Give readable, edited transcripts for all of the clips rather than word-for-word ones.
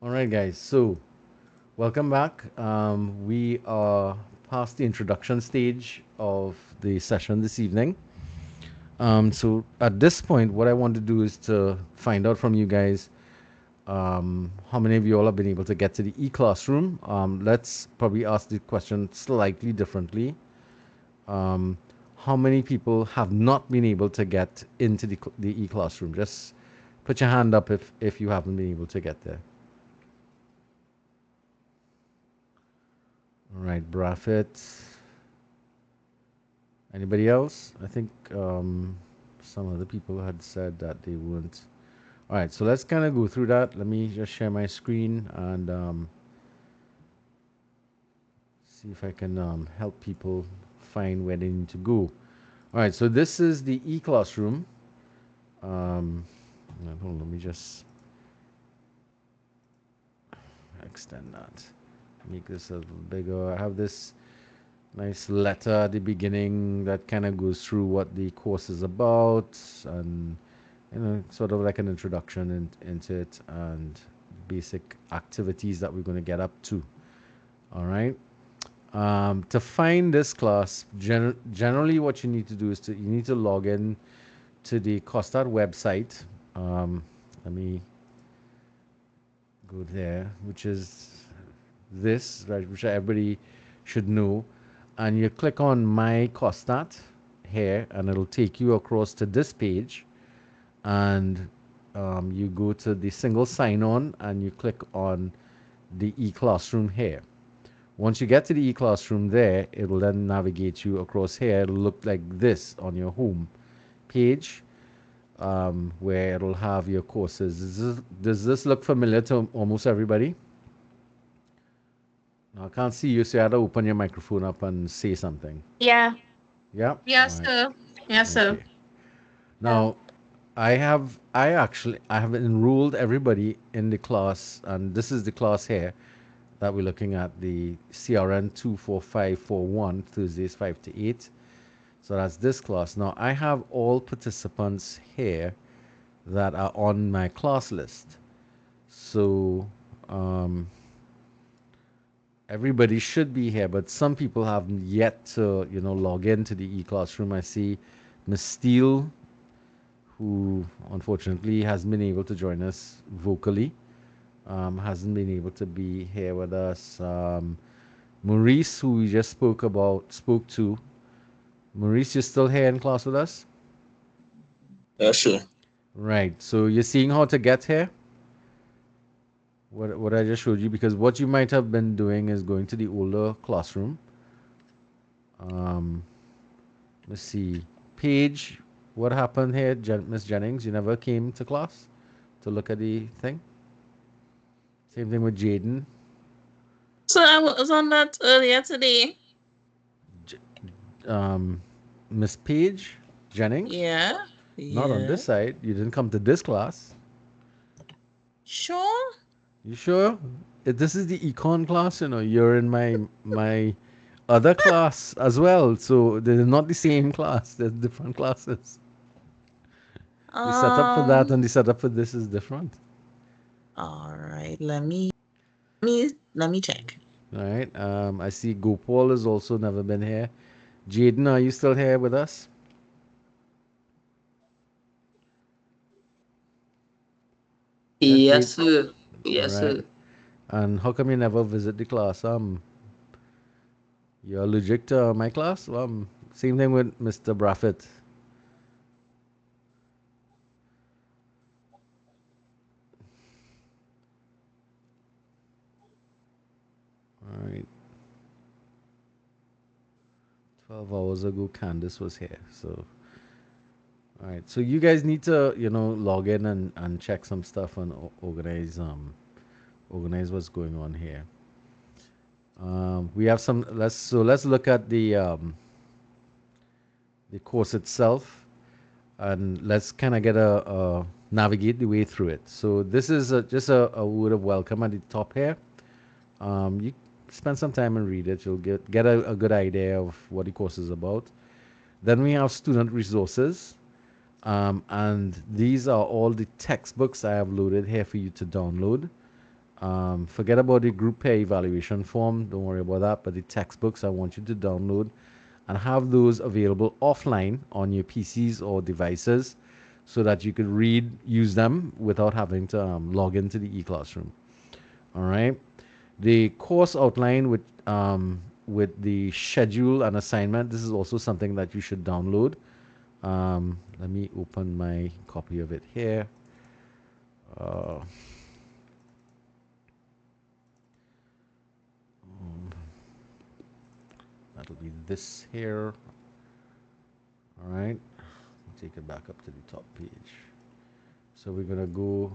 All right, guys. So, welcome back. We are past the introduction stage of the session this evening. So, at this point, what I want to do is to find out from you guys how many of you all have been able to get to the e-classroom. Let's probably ask the question slightly differently. Um, how many people have not been able to get into the e-classroom? Just put your hand up if you haven't been able to get there. All right, Braffett. Anybody else? I think some other people had said that they weren't. All right, so let's kind of go through that. Let me just share my screen and see if I can help people find where they need to go. All right, so this is the e-classroom. Hold on, let me just extend that. Make this a little bigger. I have this nice letter at the beginning that kind of goes through what the course is about and sort of like an introduction into it and basic activities that we're going to get up to. All right. To find this class, generally what you need to do is you need to log in to the COSTAT website. Let me go there, which is this, right, which everybody should know. And you click on My COSTAT here, and it'll take you across to this page. And you go to the single sign-on, and you click on the e-classroom here. Once you get to the e-classroom there, it will then navigate you across here. It'll look like this on your home page, where it'll have your courses. Does this look familiar to almost everybody? No, I can't see you, so you have to open your microphone up and say something. Yeah. Yeah? All Yes, right. sir. Yes, sir. Okay. Now, I have enrolled everybody in the class, and this is the class here that we're looking at, the CRN 24541, Thursdays 5 to 8. So that's this class. Now, I have all participants here that are on my class list. So, um, everybody should be here, but some people have yet to, log into the e-classroom. I see Miss Steele, who unfortunately hasn't been able to join us vocally, hasn't been able to be here with us. Maurice, who we just spoke to. Maurice, you're still here in class with us? Yeah, sure. Right. So you're seeing how to get here? What I just showed you, because what you might have been doing is going to the older classroom. Um, let's see. Paige, what happened here, Miss Jennings? You never came to class to look at the thing? Same thing with Jaden. So I was on that earlier today. J- Miss Paige Jennings? Yeah. Not on Yeah. this side. You didn't come to this class. Sure. You sure? This is the econ class, you're in my other class as well. So they're not the same class. They're different classes. The setup for that and Um. the setup for this is different. All right. Let me check. All right. I see Gopal has also never been here. Jaden, are you still here with us? Yeah, Yes, Jade. sir. All Yes, right. sir. And how come you never visit the class? You're allergic to my class? Same thing with Mr. Braffett. All right. 12 hours ago, Candace was here. So, all right. So you guys need to, log in and check some stuff and organize what's going on here. We have some. Let's look at the course itself, and let's kind of get a navigate the way through it. So this is just a word of welcome at the top here. You spend some time and read it. You'll get a good idea of what the course is about. Then we have student resources. And these are all the textbooks I have loaded here for you to download. Forget about the group pair evaluation form. Don't worry about that. But the textbooks I want you to download and have those available offline on your PCs or devices so that you could use them without having to log into the e-classroom. All right. The course outline with the schedule and assignment. This is also something that you should download. Let me open my copy of it here. That'll be this here. All right. Take it back up to the top page. So we're gonna go.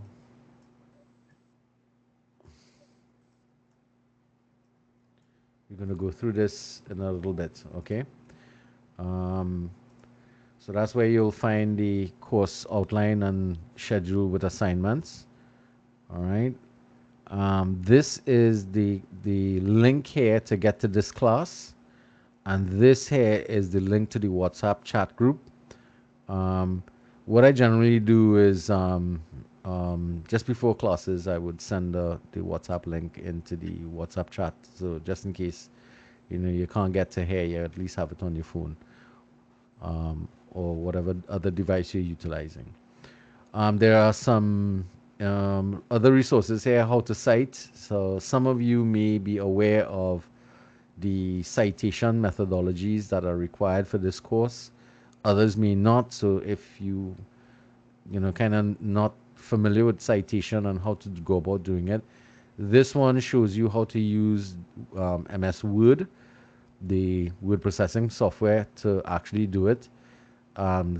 We're gonna go through this in a little bit. Okay. So that's where you'll find the course outline and schedule with assignments. All right. This is the link here to get to this class, and this here is the link to the WhatsApp chat group. What I generally do is just before classes, I would send the WhatsApp link into the WhatsApp chat. So just in case you can't get to here, you at least have it on your phone or whatever other device you're utilizing. There are some other resources here, how to cite. So some of you may be aware of the citation methodologies that are required for this course. Others may not. So if you kind of not familiar with citation and how to go about doing it, this one shows you how to use MS Word, the word processing software, to actually do it.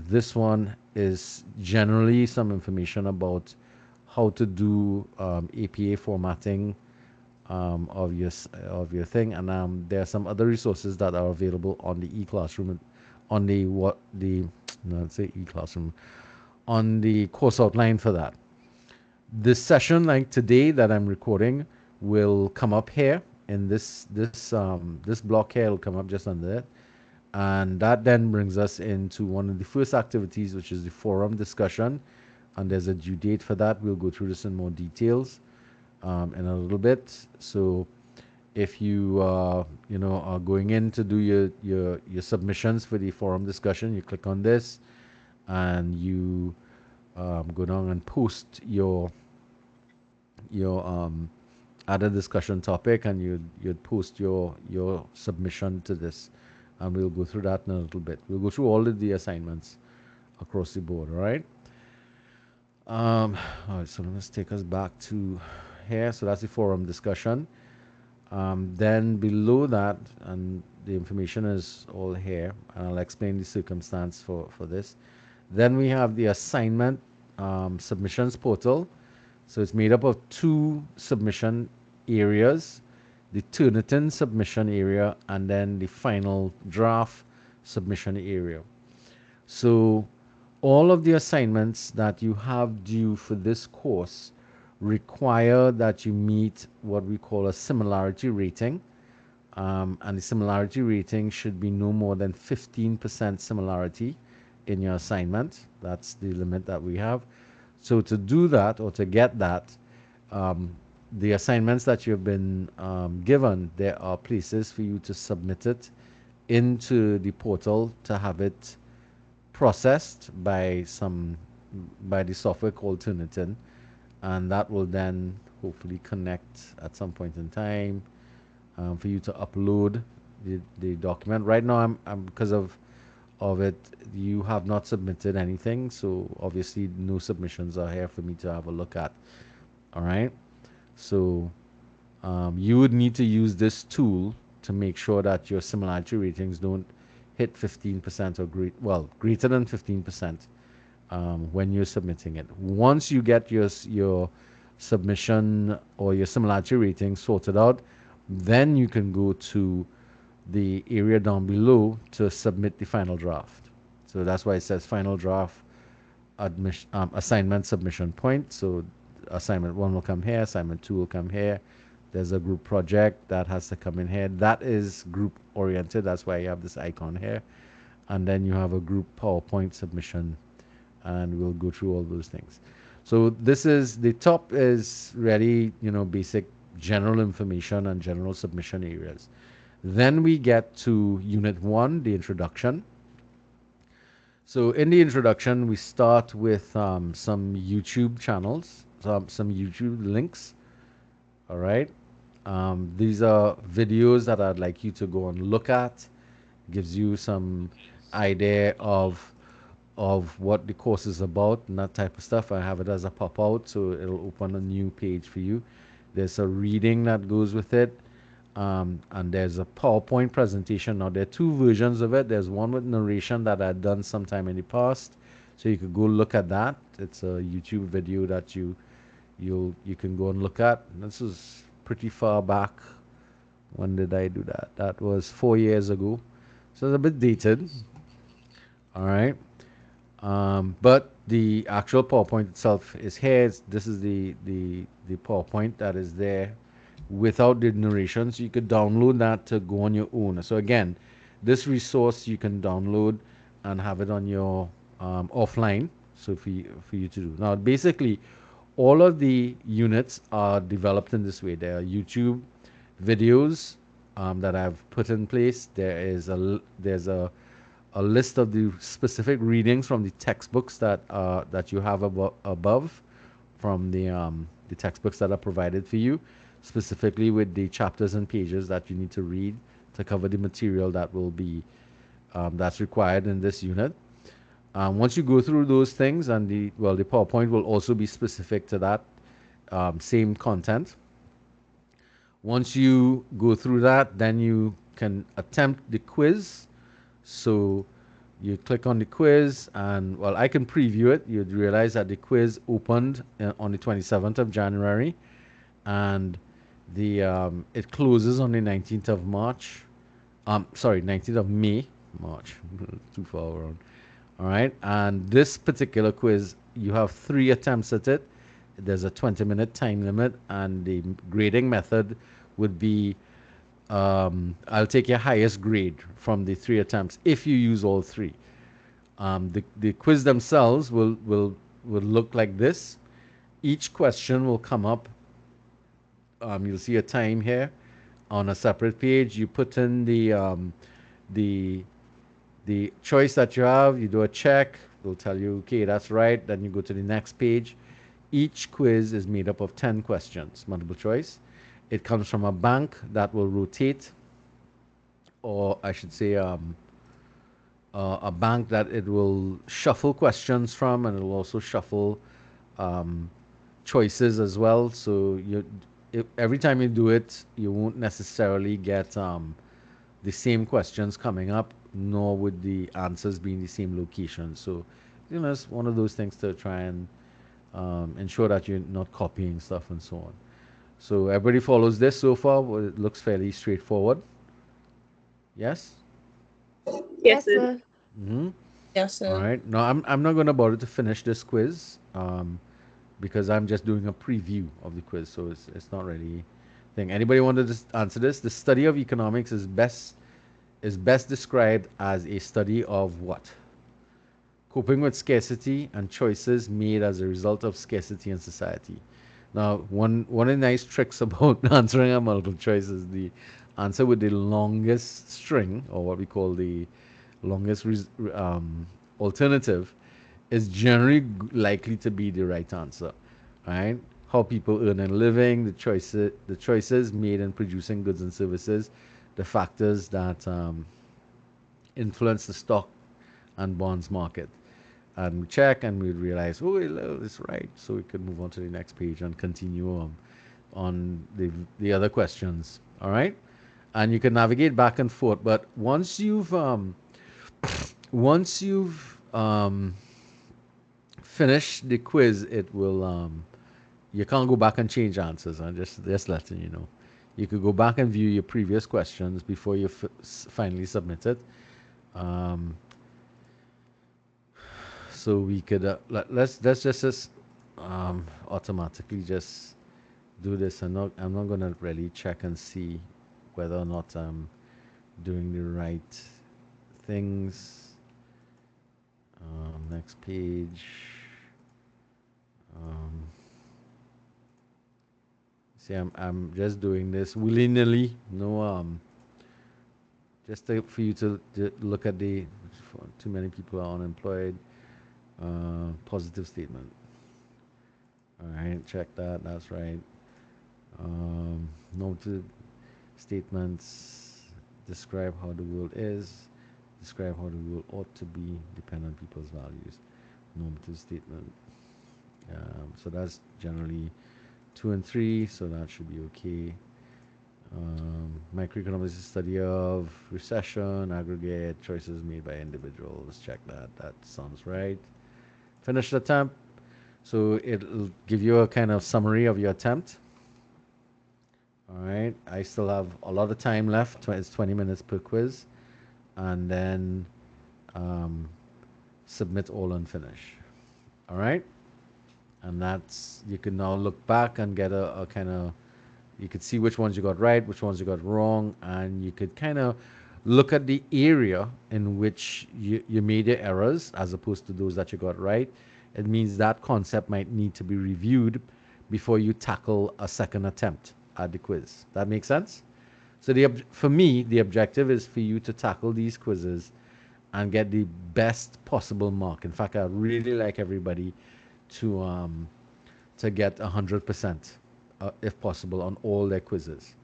This one is generally some information about how to do APA formatting of your thing, and there are some other resources that are available on the e-classroom, on the e-classroom, on the course outline for that. This session, like today that I'm recording, will come up here in this block here. It'll come up just under it. And that then brings us into one of the first activities, which is the forum discussion. And there's a due date for that. We'll go through this in more details in a little bit. So if you are going in to do your submissions for the forum discussion, you click on this and you go down and post your other discussion topic, and you'd post your submission to this. And we'll go through that in a little bit. We'll go through all of the assignments across the board, all right? All right, so let's take us back to here. So that's the forum discussion. Then below that, and the information is all here, and I'll explain the circumstance for this. Then we have the assignment submissions portal. So it's made up of two submission areas: the Turnitin submission area and then the final draft submission area. So all of the assignments that you have due for this course require that you meet what we call a similarity rating. And the similarity rating should be no more than 15% similarity in your assignment. That's the limit that we have. So to do that, or to get that, the assignments that you've been given, there are places for you to submit it into the portal to have it processed by the software called Turnitin, and that will then hopefully connect at some point in time for you to upload the document. Right now, I'm because of it, you have not submitted anything, so obviously no submissions are here for me to have a look at. All right. So you would need to use this tool to make sure that your similarity ratings don't hit 15% or greater than 15% when you're submitting it. Once you get your submission or your similarity rating sorted out, then you can go to the area down below to submit the final draft. So that's why it says final draft assignment submission point. So assignment 1 will come here, assignment 2 will come here. There's a group project that has to come in here. That is group oriented. That's why you have this icon here. And then you have a group PowerPoint submission, and we'll go through all those things. So this is the top is really, basic general information and general submission areas. Then we get to Unit 1, the introduction. So in the introduction, we start with some YouTube channels, some YouTube links. All right. These are videos that I'd like you to go and look at. Gives you some idea of what the course is about and that type of stuff. I have it as a pop out, so it'll open a new page for you. There's a reading that goes with it, and there's a PowerPoint presentation. Now there are two versions of it. There's one with narration that I'd done sometime in the past, so you could go look at that. It's a YouTube video that you can go and look at. This is pretty far back. When did I do that? That was 4 years ago, so it's a bit dated. All right. But the actual PowerPoint itself is here. This is the PowerPoint that is there without the narration. So you could download that to go on your own. So again, this resource you can download and have it on your offline. So for you to do. Now, basically, all of the units are developed in this way. There are YouTube videos that I've put in place. There's a list of the specific readings from the textbooks that you have above from the textbooks that are provided for you, specifically with the chapters and pages that you need to read to cover the material that will be that's required in this unit. Once you go through those things, and the PowerPoint will also be specific to that same content. Once you go through that, then you can attempt the quiz. So you click on the quiz, and I can preview it. You'd realize that the quiz opened on the 27th of January, and it closes on the 19th of March. Sorry, 19th of May. March, too far around. All right, and this particular quiz, you have 3 attempts at it. There's a 20-minute time limit, and the grading method would be I'll take your highest grade from the 3 attempts if you use all 3. The quiz themselves will look like this. Each question will come up. You'll see a time here on a separate page. You put in the the choice that you have. You do a check. It'll tell you, okay, that's right. Then you go to the next page. Each quiz is made up of 10 questions, multiple choice. It comes from a bank that will rotate, or I should say a bank that it will shuffle questions from, and it will also shuffle choices as well. So every time you do it, you won't necessarily get the same questions coming up, nor would the answers be in the same location. So, it's one of those things to try and ensure that you're not copying stuff and so on. So everybody follows this so far. It looks fairly straightforward. Yes? Yes, sir. Mm-hmm. Yes, All sir. right. No, I'm not going to bother to finish this quiz because I'm just doing a preview of the quiz, so it's not really thing. Anybody want to answer this? The study of economics is best described as a study of what? Coping with scarcity and choices made as a result of scarcity in society. Now, one of the nice tricks about answering a multiple choice is the answer with the longest string, or what we call the longest alternative, is generally likely to be the right answer, right? How people earn a living, the choices made in producing goods and services, the factors that influence the stock and bonds market. And we check and we realize, oh, it's right. So we can move on to the next page and continue on the other questions. All right. And you can navigate back and forth. But once you've finished the quiz, it will you can't go back and change answers. I'm just letting you know. You could go back and view your previous questions before you finally submit it. So we could let's just automatically just do this. I'm not gonna really check and see whether or not I'm doing the right things. Next page. Um, see, I'm just doing this willy nilly. No, just for you to look at the. Too many people are unemployed. Positive statement. All right, check that. That's right. Normative statements describe how the world is, describe how the world ought to be, depend on people's values. Normative statement. So that's generally 2 and 3, so that should be okay. Microeconomics is a study of recession, aggregate, choices made by individuals. Check that. That sounds right. Finish the attempt. So it'll give you a kind of summary of your attempt. All right. I still have a lot of time left. It's 20 minutes per quiz. And then um, submit all and finish. All right. And that's, you can now look back and get a kind of, you could see which ones you got right, which ones you got wrong, and you could kind of look at the area in which you made your errors as opposed to those that you got right. It means that concept might need to be reviewed before you tackle a second attempt at the quiz. That makes sense? So for me, the objective is for you to tackle these quizzes and get the best possible mark. In fact, I really like everybody to get 100%, if possible, on all their quizzes.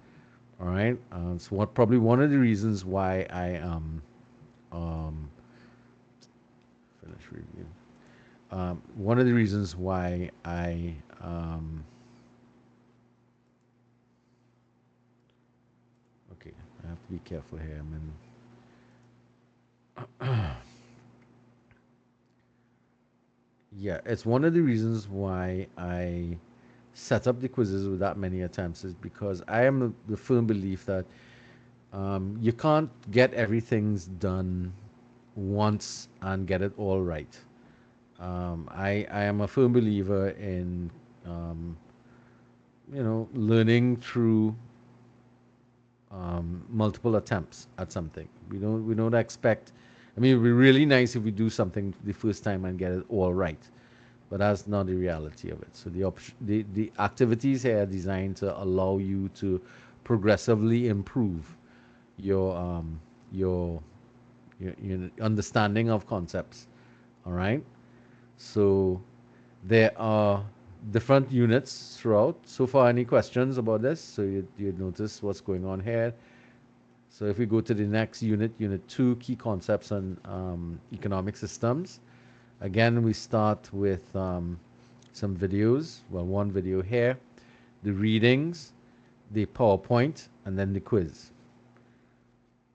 All right. So probably one of the reasons why I finish review. One of the reasons why I okay, I have to be careful here. Yeah, it's one of the reasons why I set up the quizzes with that many attempts is because I am the firm belief that you can't get everything's done once and get it all right. I am a firm believer in learning through multiple attempts at something. We don't expect. I mean, it'd be really nice if we do something the first time and get it all right, but that's not the reality of it. So the activities here are designed to allow you to progressively improve your your understanding of concepts. All right. So there are different units throughout. So far, any questions about this? So you notice what's going on here. So if we go to the next unit, Unit 2, Key Concepts on Economic Systems. Again, we start with some videos. Well, one video here, the readings, the PowerPoint, and then the quiz.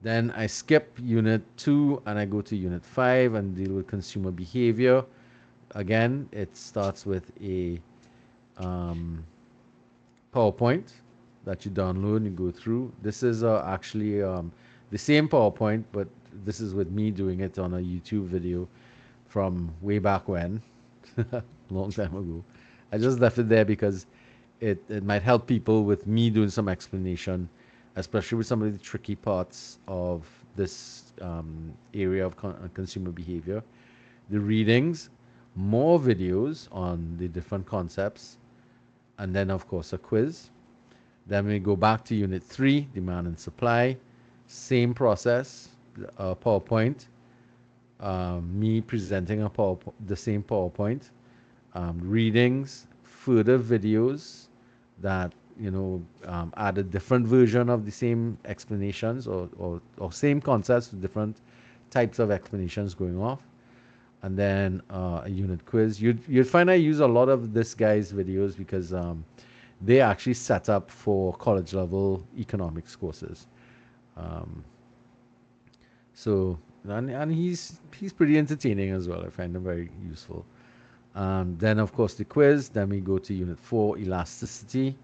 Then I skip Unit 2 and I go to Unit 5 and deal with consumer behavior. Again, it starts with a PowerPoint that you download and you go through. This is actually the same PowerPoint, but this is with me doing it on a YouTube video from way back when, long time ago. I just left it there because it might help people with me doing some explanation, especially with some of the tricky parts of this area of consumer behavior. The readings, more videos on the different concepts, and then of course a quiz. Then we go back to Unit 3, demand and supply. Same process, PowerPoint. Me presenting the same PowerPoint. Readings, further videos that add a different version of the same explanations or same concepts with different types of explanations going off. And then a unit quiz. You'd find I use a lot of this guy's videos because they actually set up for college level economics courses. And he's pretty entertaining as well. I find him very useful. Then of course the quiz. Then we go to Unit 4, elasticity.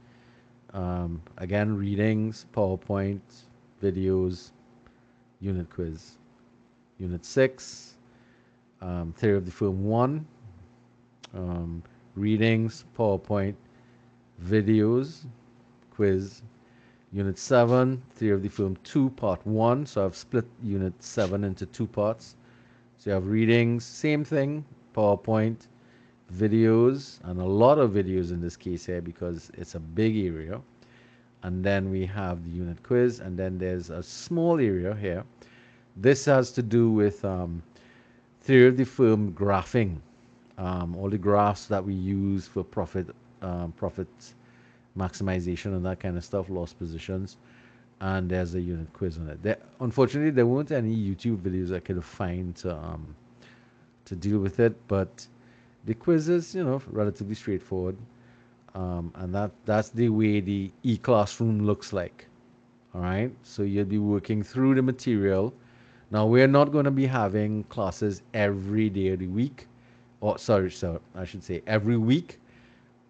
Again, readings, PowerPoint, videos, unit quiz. Unit 6. Theory of the Firm 1, readings, PowerPoint, videos, quiz. Unit 7, Theory of the Firm 2, Part 1. So I've split Unit 7 into 2 parts. So you have readings, same thing, PowerPoint, videos, and a lot of videos in this case here because it's a big area. And then we have the unit quiz, and then there's a small area here. This has to do with theory of the firm graphing, all the graphs that we use for profit maximization and that kind of stuff, loss positions. And there's a unit quiz on it. Unfortunately, there weren't any YouTube videos I could find to deal with it, but the quiz is, relatively straightforward. And that's the way the e-classroom looks like. All right, so you'll be working through the material. Now we're not going to be having classes every day of the week, or sorry, so I should say every week.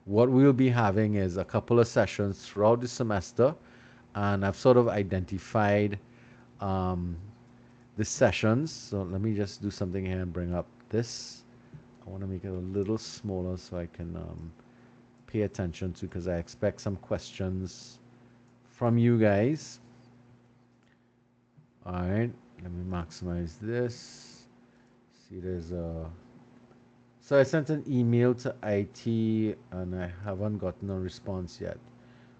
What we'll be having is a couple of sessions throughout the semester, and I've sort of identified um, the sessions. So let me just do something here and bring up this. I want to make it a little smaller so I can pay attention to, because I expect some questions from you guys. All right, let me maximize this. See, there's a. So I sent an email to IT and I haven't gotten a response yet.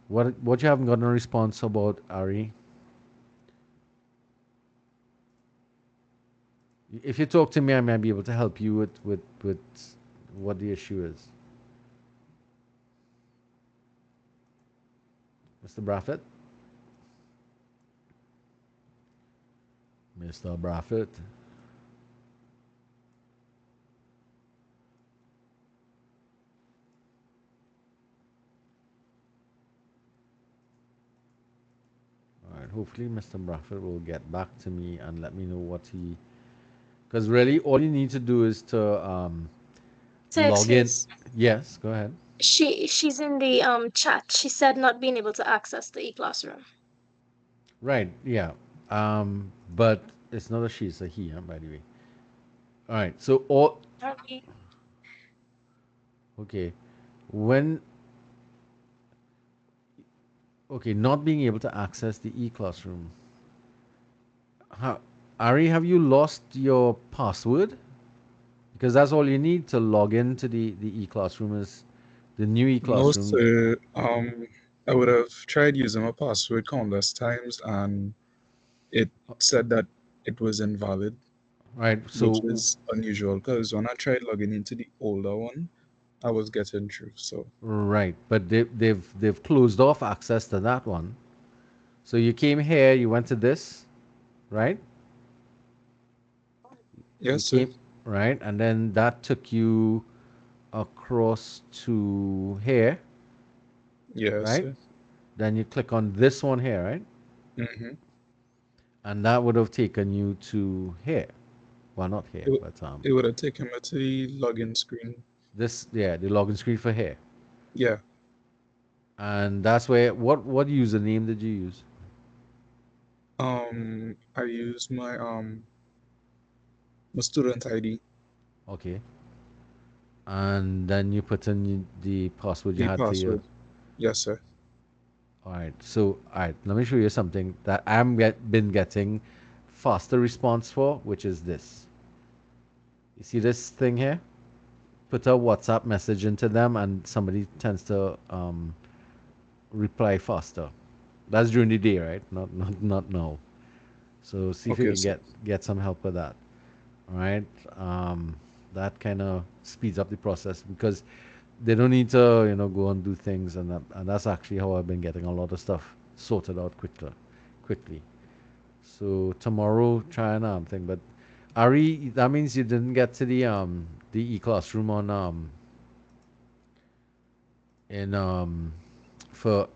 What you haven't gotten a response about, Ari? If you talk to me, I might be able to help you with what the issue is. Mr. Braffett? Mr. Braffett? All right, hopefully Mr. Braffett will get back to me and let me know what he... Because really, all you need to do is to log in. Texas. Yes, go ahead. She's in the chat. She said not being able to access the e-classroom. Right, yeah. But it's not a she, it's a he, huh, by the way. All right, so all... Okay. When... Okay, not being able to access the e-classroom. Ari, have you lost your password? Because that's all you need to log into the e-classroom is the new No, e-classroom. sir. I would have tried using my password countless times, and it said that it was invalid, Right, which so is unusual because when I tried logging into the older one, I was getting through. So right, but they've closed off access to that one. So you came here, you went to this, right? You yes, sir. came right, and then that took you across to here, Yes, right? sir. Then you click on this one here, right? Mm-hmm. And that would have taken you to here. Well, not here, It, but it would have taken me to the login screen. this, yeah, the login screen for here. Yeah. And that's where what username did you use? I used my student ID, Okay. And then you put in the password you the had for your... password. Yes, sir. All right. So, all right, let me show you something that been getting faster response for, which is this. You see this thing here? Put a WhatsApp message into them, and somebody tends to reply faster. That's during the day, right? Not now. So see if you Okay, can sir. get some help with that. All right. That kind of speeds up the process because they don't need to, go and do things, and that's actually how I've been getting a lot of stuff sorted out quickly. So tomorrow, try and thing. But Ari, that means you didn't get to the e-classroom on in for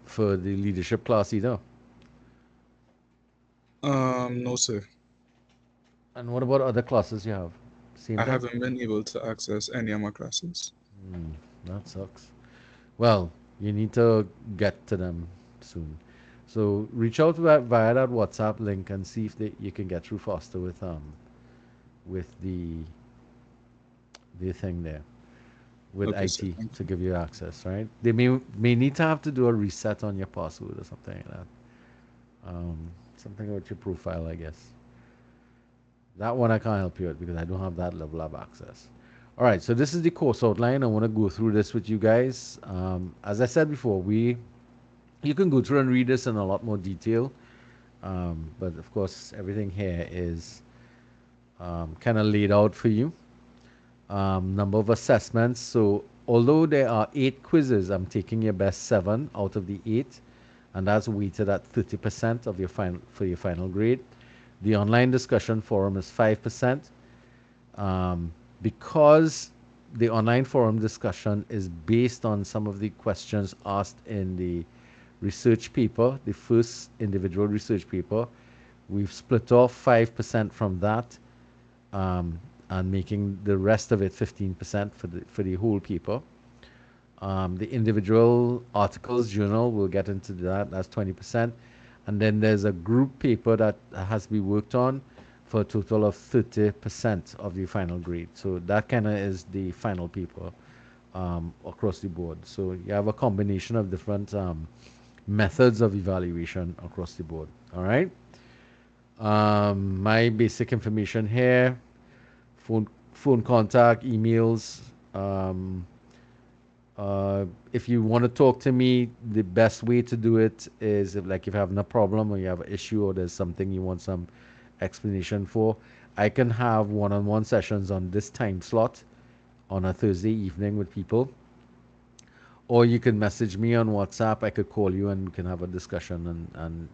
for the leadership class either. No, sir. And what about other classes you have? Same I thing. haven't been able to access any of my classes. That sucks. Well, you need to get to them soon. So reach out via that WhatsApp link and see if you can get through faster with the thing there with Okay, sir. IT Thank to you. give you access. Right? They may need to have to do a reset on your password or something like that. Something about your profile, I guess. That one I can't help you with because I don't have that level of access. All right, so this is the course outline. I want to go through this with you guys. As I said before, you can go through and read this in a lot more detail, but of course, everything here is kind of laid out for you. Number of assessments. So although there are 8 quizzes, I'm taking your best 7 out of the 8, and that's weighted at 30% of your final for your final grade. The online discussion forum is 5%. Because the online forum discussion is based on some of the questions asked in the research paper, the first individual research paper, we've split off 5% from that, and making the rest of it 15% for the whole paper. The individual articles journal, we'll get into that. That's 20%, and then there's a group paper that has to be worked on for a total of 30% of the final grade. So that kind of is the final paper across the board. So you have a combination of different methods of evaluation across the board. All right. My basic information here: phone contact, emails. If you want to talk to me, the best way to do it is if you're having a problem or you have an issue or there's something you want some explanation for, I can have one-on-one sessions on this time slot on a Thursday evening with people, or you can message me on WhatsApp. I could call you and we can have a discussion and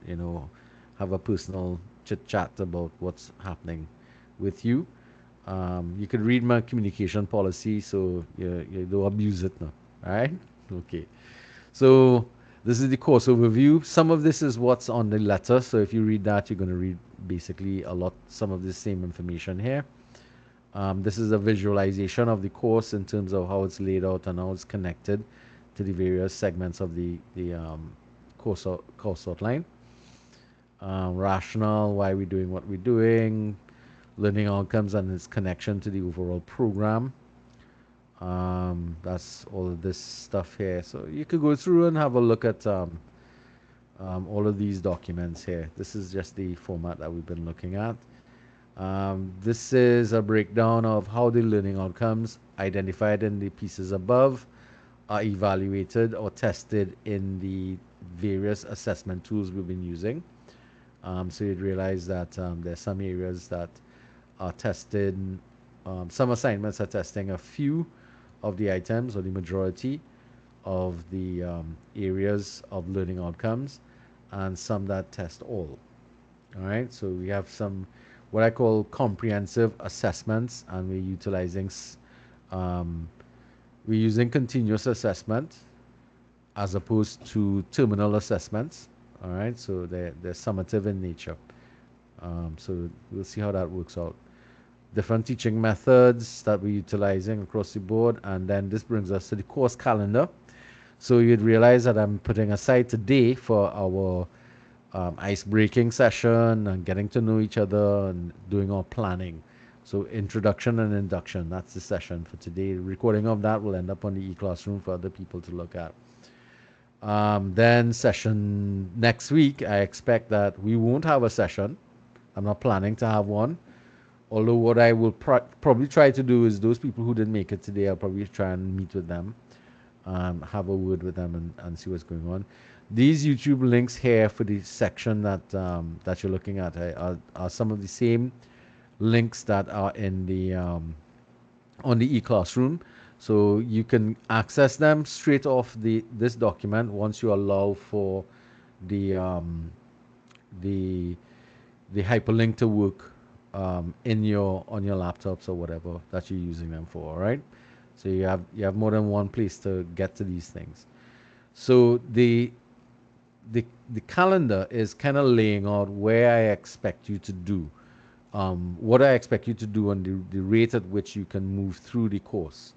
have a personal chit chat about what's happening with you. You could read my communication policy, so you don't abuse it now. All right? Okay. So this is the course overview. Some of this is what's on the letter. So if you read that, you're going to read basically some of the same information here. This is a visualization of the course in terms of how it's laid out and how it's connected to the various segments of the course outline. Rationale, why we're doing what we're doing, learning outcomes and its connection to the overall program. That's all of this stuff here. So you could go through and have a look at all of these documents here. This is just the format that we've been looking at. This is a breakdown of how the learning outcomes identified in the pieces above are evaluated or tested in the various assessment tools we've been using. So you'd realize that there's some areas that are tested. Some assignments are testing a few of the items or the majority of the areas of learning outcomes, and some that test all. All right, so we have some what I call comprehensive assessments, and we're using continuous assessment as opposed to terminal assessments. All right, so they're summative in nature. So we'll see how that works out. Different teaching methods that we're utilizing across the board, and then this brings us to the course calendar. So you'd realize that I'm putting aside today for our ice-breaking session and getting to know each other and doing our planning. So introduction and induction, that's the session for today. The recording of that will end up on the e-classroom for other people to look at. Then session next week, I expect that we won't have a session. I'm not planning to have one. Although what I will probably try to do is those people who didn't make it today, I'll probably try and meet with them, have a word with them and see what's going on. These YouTube links here for the section that you're looking at are some of the same links that are in the on the e-classroom. So you can access them straight off this document once you allow for the hyperlink to work on your laptops or whatever that you're using them for. All right, so you have more than one place to get to these things. So the calendar is kind of laying out where I expect you to do, what I expect you to do, and the rate at which you can move through the course.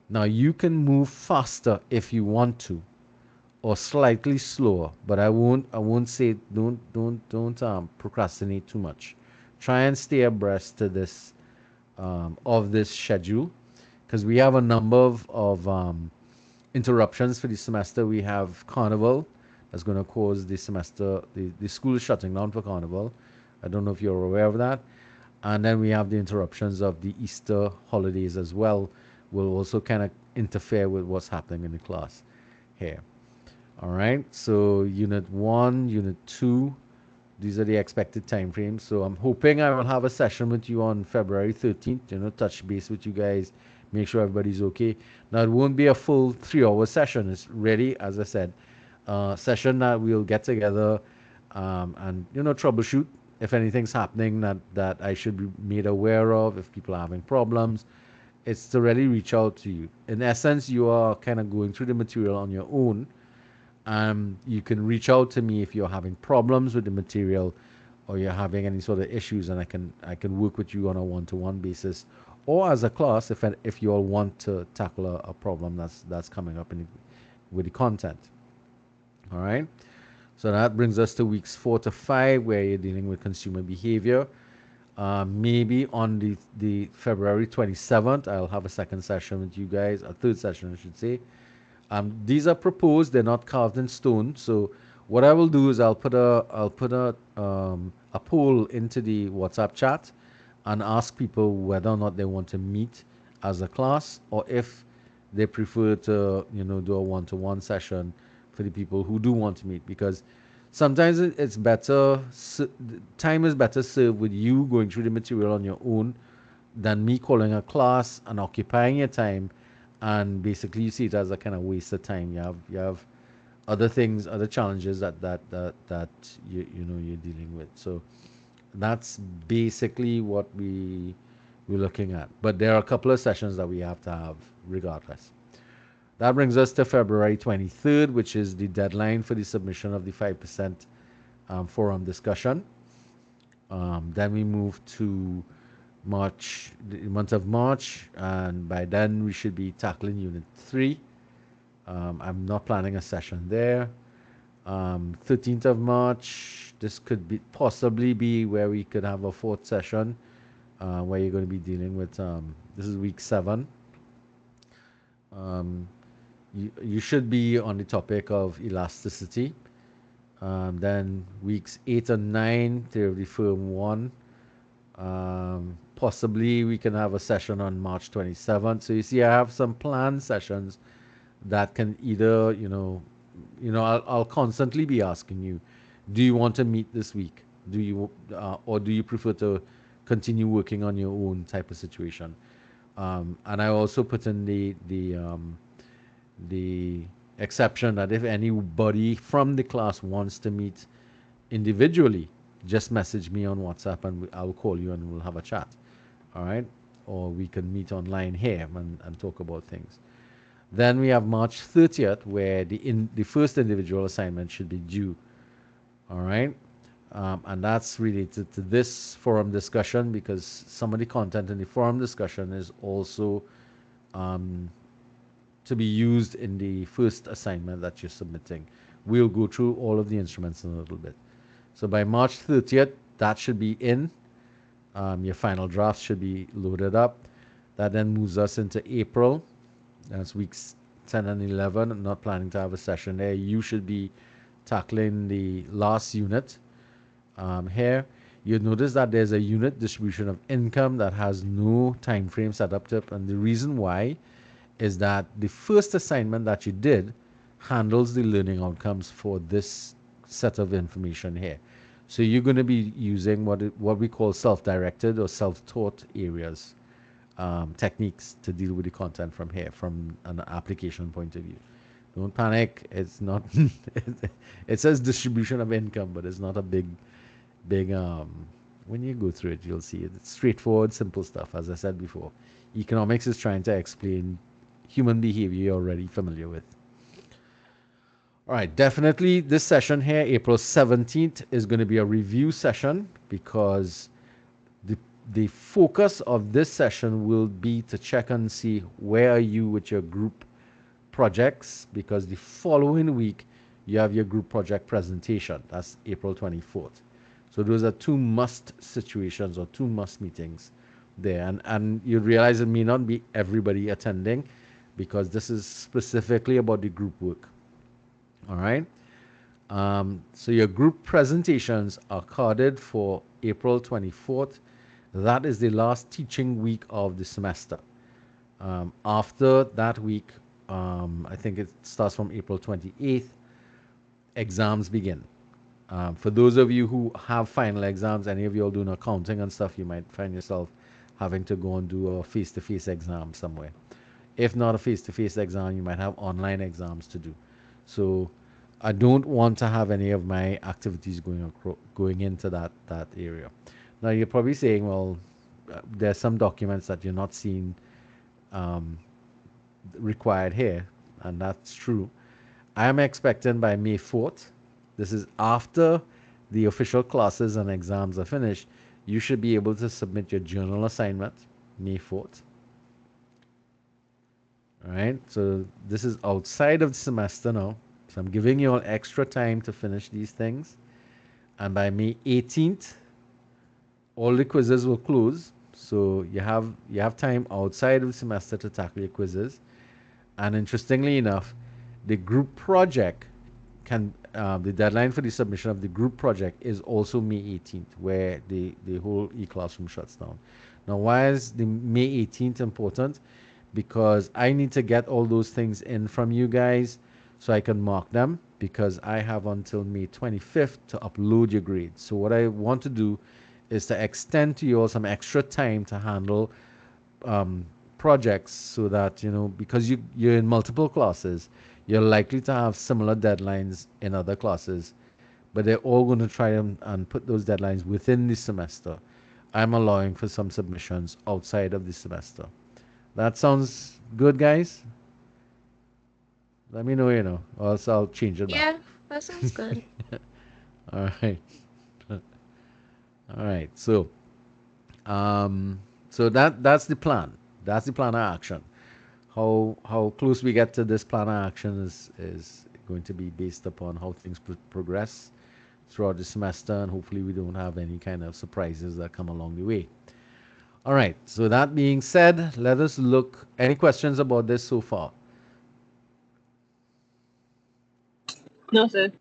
Now you can move faster if you want to, or slightly slower, but I won't say don't procrastinate too much. Try and stay abreast to this of this schedule, because we have a number of interruptions for the semester. We have Carnival that's going to cause the semester, the school is shutting down for Carnival. I don't know if you're aware of that. And then we have the interruptions of the Easter holidays as well, will also kind of interfere with what's happening in the class here. All right, so Unit 1, Unit 2, these are the expected time frames. So I'm hoping I will have a session with you on February 13th, touch base with you guys, make sure everybody's okay. Now, it won't be a full 3-hour session. It's really, as I said, a session that we'll get together and, troubleshoot if anything's happening that I should be made aware of, if people are having problems. It's to really reach out to you. In essence, you are kind of going through the material on your own. You can reach out to me if you're having problems with the material or you're having any sort of issues, and I can work with you on a one-to-one basis, or as a class if you all want to tackle a problem that's coming up with the content. All right. So that brings us to weeks 4 to 5, where you're dealing with consumer behavior. Maybe on the February 27th, I'll have a second session with you guys, a third session, I should say. These are proposed; they're not carved in stone. So what I will do is I'll put a poll into the WhatsApp chat and ask people whether or not they want to meet as a class, or if they prefer to do a one-to-one session for the people who do want to meet, because sometimes it's better, time is better served with you going through the material on your own than me calling a class and occupying your time, and basically you see it as a kind of waste of time. You have other things, other challenges that you're dealing with. So that's basically what we're looking at. But there are a couple of sessions that we have to have regardless. That brings us to February 23rd, which is the deadline for the submission of the 5% forum discussion. Then we move to March, the month of March, and by then we should be tackling Unit 3. I'm not planning a session there. 13th of March, this could be possibly be where we could have a fourth session, where you're going to be dealing with, this is week 7. You should be on the topic of elasticity. Then weeks 8 and 9, theory of firm 1. Possibly we can have a session on March 27th. So you see, I have some planned sessions that can either, I'll constantly be asking you, do you want to meet this week? Do you, or do you prefer to continue working on your own type of situation? And I also put in the exception that if anybody from the class wants to meet individually, just message me on WhatsApp and I'll call you and we'll have a chat. All right? Or we can meet online here and talk about things. Then we have March 30th, where the first individual assignment should be due. All right? And that's related to this forum discussion, because some of the content in the forum discussion is also to be used in the first assignment that you're submitting. We'll go through all of the instruments in a little bit. So by March 30th, that should be in. Your final draft should be loaded up. That then moves us into April. That's weeks 10 and 11. I'm not planning to have a session there. You should be tackling the last unit here. You'll notice that there's a unit distribution of income that has no time frame set up to it. And the reason why is that the first assignment that you did handles the learning outcomes for this set of information here. So you're going to be using what we call self-directed or self-taught areas, techniques to deal with the content from here, from an application point of view. Don't panic. It's not. It says distribution of income, but it's not a big. When you go through it, you'll see it. It's straightforward, simple stuff. As I said before, economics is trying to explain human behavior you're already familiar with. All right, definitely this session here, April 17th, is going to be a review session, because the focus of this session will be to check and see where are you with your group projects, because the following week you have your group project presentation. That's April 24th. So those are two must situations or two must meetings there. And you realize it may not be everybody attending, because this is specifically about the group work. All right. So your group presentations are carded for April 24th, That is the last teaching week of the semester. After that week, I think it starts from April 28th, exams begin. For those of you who have final exams, any of you all doing accounting and stuff, you might find yourself having to go and do a face-to-face exam somewhere. If not a face-to-face exam, you might have online exams to do. So I don't want to have any of my activities going into that area. Now you're probably saying, well, there's some documents that you're not seeing um, required here, and that's true. I am expecting by May 4th, this is after the official classes and exams are finished, you should be able to submit your journal assignment May 4th. All right, so this is outside of the semester now. So I'm giving you all extra time to finish these things. And by May 18th, all the quizzes will close. So you have time outside of the semester to tackle your quizzes. And interestingly enough, the group project the deadline for the submission of the group project is also May 18th, where the whole e-classroom shuts down. Now, why is the May 18th important? Because I need to get all those things in from you guys so I can mark them, because I have until May 25th to upload your grades. So what I want to do is to extend to you all some extra time to handle projects, so that, because you're in multiple classes, you're likely to have similar deadlines in other classes, but they're all going to try and put those deadlines within the semester. I'm allowing for some submissions outside of the semester. That sounds good, guys? Let me know, or else I'll change it back. Yeah, that sounds good. All right. All right. So, that's the plan. That's the plan of action. How close we get to this plan of action is going to be based upon how things progress throughout the semester, and hopefully we don't have any kind of surprises that come along the way. All right, so that being said, let us look. Any questions about this so far? No, sir.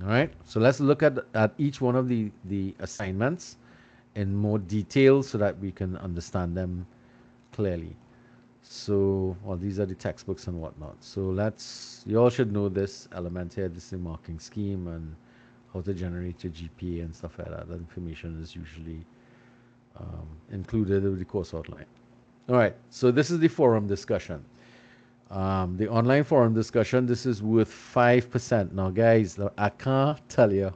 All right, so let's look at each one of the assignments in more detail so that we can understand them clearly. So, well, these are the textbooks and whatnot. So you all should know this element here. This is the marking scheme and how to generate your GPA and stuff like that. That information is usually included with the course outline. All right, so this is the forum discussion. The online forum discussion, this is worth 5%. Now, guys, I can't tell you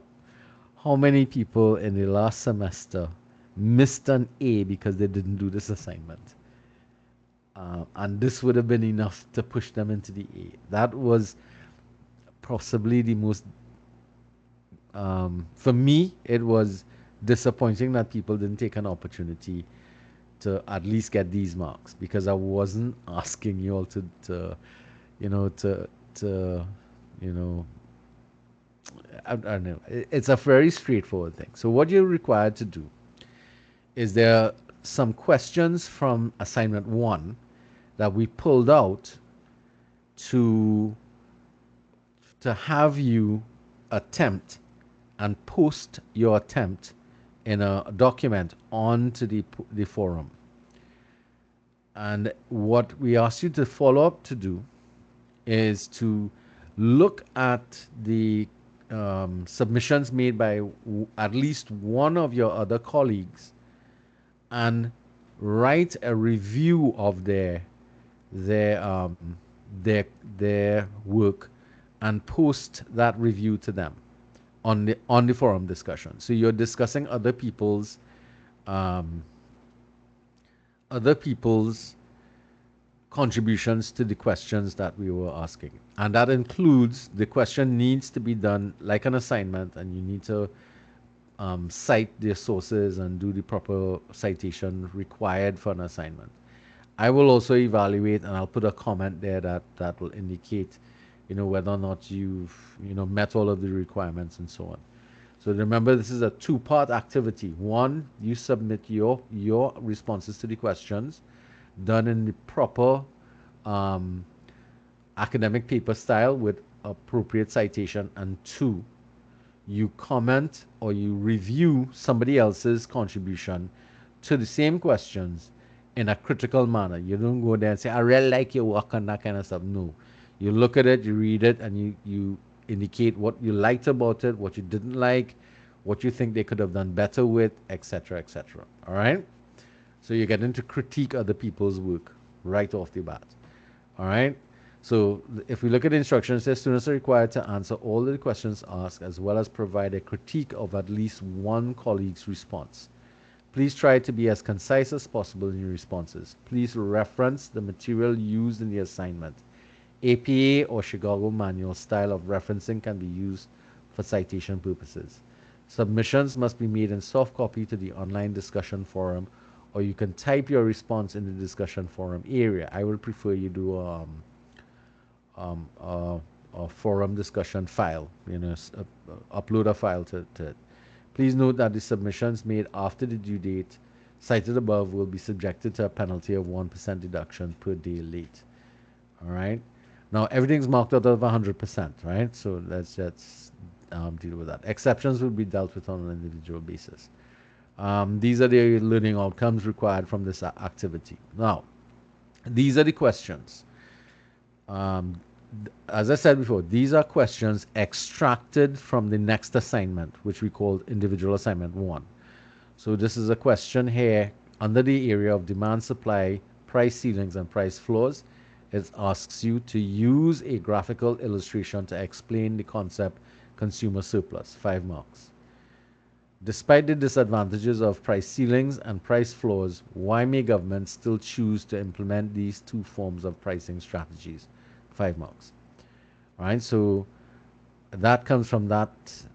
how many people in the last semester missed an A because they didn't do this assignment. And this would have been enough to push them into the A. That was possibly the most, for me, it was disappointing that people didn't take an opportunity to at least get these marks, because I wasn't asking you all to I don't know. It's a very straightforward thing. So what you're required to do is, there are some questions from assignment 1 that we pulled out to have you attempt and post your attempt in a document onto the forum. And what we ask you to follow up to do is to look at the submissions made by at least one of your other colleagues and write a review of their work and post that review to them on the forum discussion. So you're discussing other people's contributions to the questions that we were asking, and that includes, the question needs to be done like an assignment, and you need to cite their sources and do the proper citation required for an assignment. I will also evaluate, and I'll put a comment there that will indicate, whether or not you've, met all of the requirements and so on. So remember, this is a 2-part activity. 1, you submit your responses to the questions done in the proper academic paper style with appropriate citation, and 2, you comment or you review somebody else's contribution to the same questions in a critical manner. You don't go there and say, I really like your work and that kind of stuff. No. You look at it, you read it, and you indicate what you liked about it, what you didn't like, what you think they could have done better with, etc., etc. All right? So you get into critique other people's work right off the bat. All right? So if we look at the instructions, it says students are required to answer all the questions asked as well as provide a critique of at least one colleague's response. Please try to be as concise as possible in your responses. Please reference the material used in the assignment. APA or Chicago manual style of referencing can be used for citation purposes. Submissions must be made in soft copy to the online discussion forum, or you can type your response in the discussion forum area. I would prefer you do a forum discussion file, upload a file to it. Please note that the submissions made after the due date cited above will be subjected to a penalty of 1% deduction per day late. All right. Now everything's marked out of 100%, right? So let's just deal with that. Exceptions will be dealt with on an individual basis. These are the learning outcomes required from this activity. Now, these are the questions. As I said before, these are questions extracted from the next assignment, which we called individual assignment 1. So this is a question here under the area of demand, supply, price ceilings, and price floors. It asks you to use a graphical illustration to explain the concept consumer surplus, 5 marks. Despite the disadvantages of price ceilings and price floors, why may government still choose to implement these two forms of pricing strategies? 5 marks. All right, so that comes from that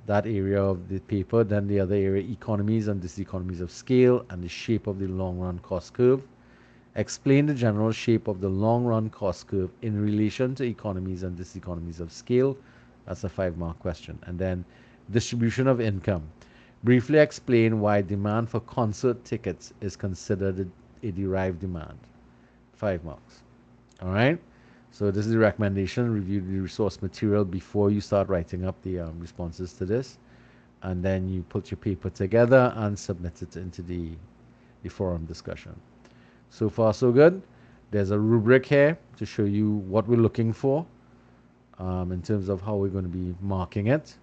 area of the paper. Then the other area, economies and diseconomies of scale and the shape of the long-run cost curve. Explain the general shape of the long-run cost curve in relation to economies and diseconomies of scale. That's a 5-mark question. And then distribution of income. Briefly explain why demand for concert tickets is considered a derived demand. 5 marks. All right. So this is the recommendation. Review the resource material before you start writing up the responses to this. And then you put your paper together and submit it into the forum discussion. So far, so good. There's a rubric here to show you what we're looking for in terms of how we're going to be marking it.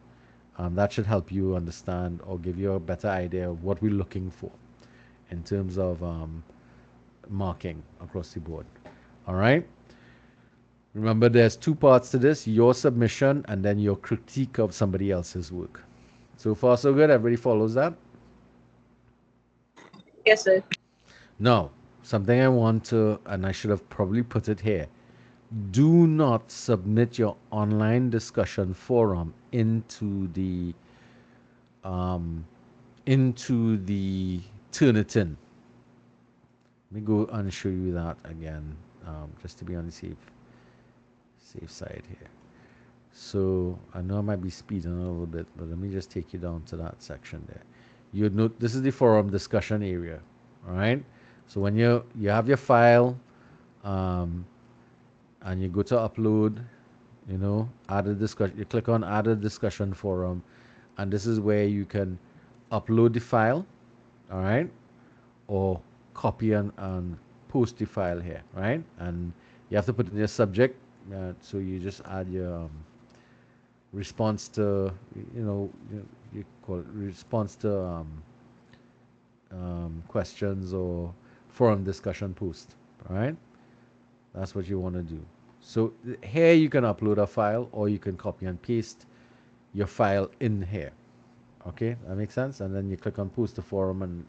That should help you understand or give you a better idea of what we're looking for in terms of marking across the board. All right. Remember, there's 2 parts to this, your submission and then your critique of somebody else's work. So far, so good. Everybody follows that? Yes, sir. Now, something I want to, and I should have probably put it here. Do not submit your online discussion forum into the Turnitin. Let me go and show you that again, just to be on the safe side here. So I know I might be speeding a little bit, but let me just take you down to that section there. You note this is the forum discussion area. All right. So when you have your file, and you go to upload, add a discussion. You click on add a discussion forum, and this is where you can upload the file. All right, or copy and post the file here. Right, and you have to put in your subject. So you just add your response to, you call it response to questions or forum discussion post. All right, that's what you want to do. So here you can upload a file or you can copy and paste your file in here. Okay, that makes sense. And then you click on post to forum and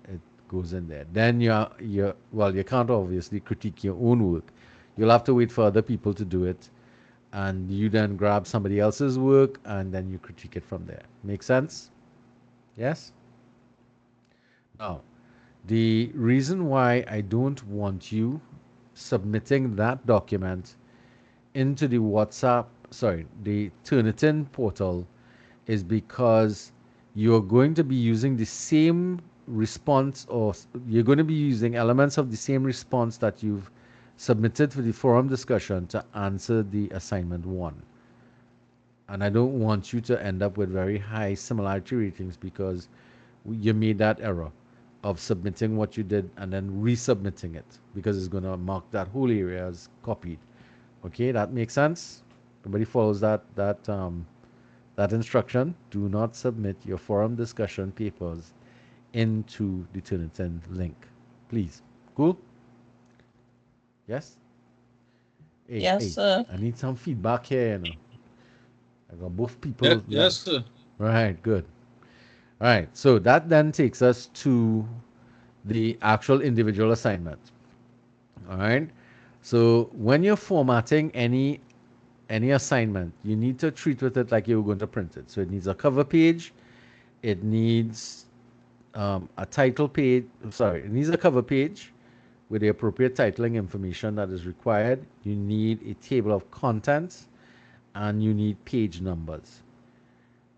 it goes in there. Then you can't obviously critique your own work. You'll have to wait for other people to do it, and you then grab somebody else's work and then you critique it from there. Make sense? Yes? Now, the reason why I don't want you submitting that document into the the Turnitin portal is because you're going to be using the same response, or you're going to be using elements of the same response that you've submitted for the forum discussion to answer the assignment 1. And I don't want you to end up with very high similarity ratings because you made that error. of submitting what you did and then resubmitting it, because it's going to mark that whole area as copied. Okay, that makes sense. Everybody follows that instruction. Do not submit your forum discussion papers into the Turnitin link, please. Cool? Yes? Hey, Yes, hey, sir. I need some feedback here, you know. I got both people. Yeah, yes, sir. Right, good. All right, so that then takes us to the actual individual assignment. All right, so when you're formatting any assignment, you need to treat with it like you're going to print it. So it needs a cover page, it needs a title page. Sorry, it needs a cover page with the appropriate titling information that is required. You need a table of contents, and you need page numbers.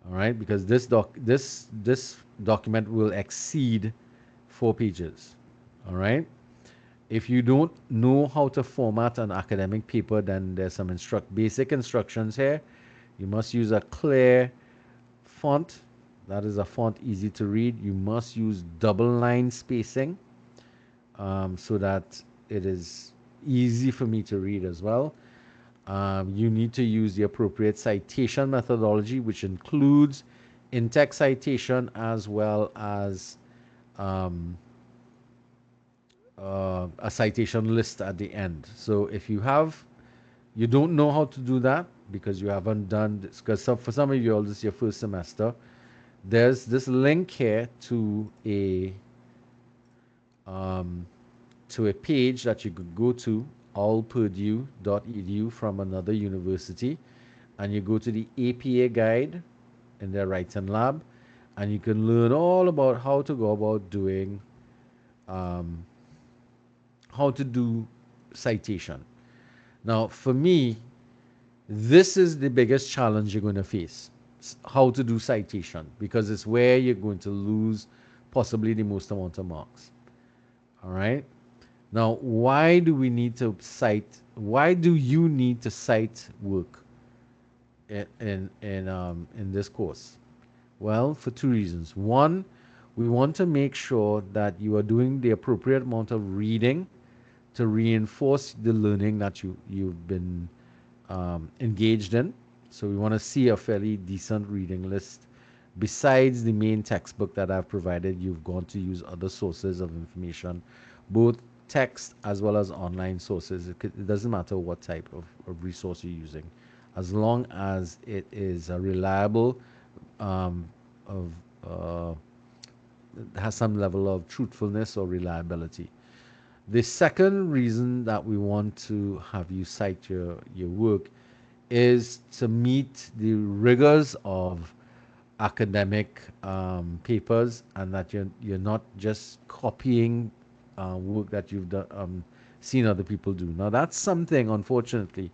All right, because this document will exceed 4 pages. All right. If you don't know how to format an academic paper, then there's some basic instructions here. You must use a clear font. That is a font easy to read. You must use double line spacing, so that it is easy for me to read as well. You need to use the appropriate citation methodology, which includes in-text citation as well as um, a citation list at the end. So if you don't know how to do that because you haven't done this, because for some of you all, this is your first semester, there's this link here um, to a page that you could go to, allpurdue.edu, from another university, and you go to the APA guide in their writing lab, and you can learn all about how to go about doing um, how to do citation. Now, for me, this is the biggest challenge you're going to face, how to do citation, because it's where you're going to lose possibly the most amount of marks. All right. Now, why do we need to cite? Why do you need to cite work in this course? Well, for 2 reasons. One, we want to make sure that you are doing the appropriate amount of reading to reinforce the learning that you've been engaged in. So we want to see a fairly decent reading list. Besides the main textbook that I've provided, you've gone to use other sources of information, both text as well as online sources. It doesn't matter what type of resource you're using, as long as it is a reliable, um, of has some level of truthfulness or reliability. The second reason that we want to have you cite your work is to meet the rigors of academic papers, and that you're not just copying work that you've done, seen other people do. Now, that's something, unfortunately,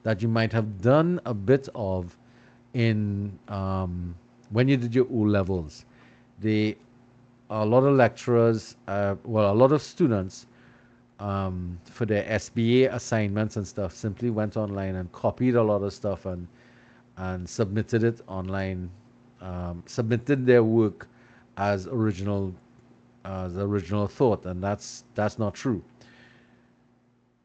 that you might have done a bit of in when you did your O levels. A lot of lecturers, a lot of students, for their SBA assignments and stuff, simply went online and copied a lot of stuff and submitted it online, submitted their work as original thought, and that's not true.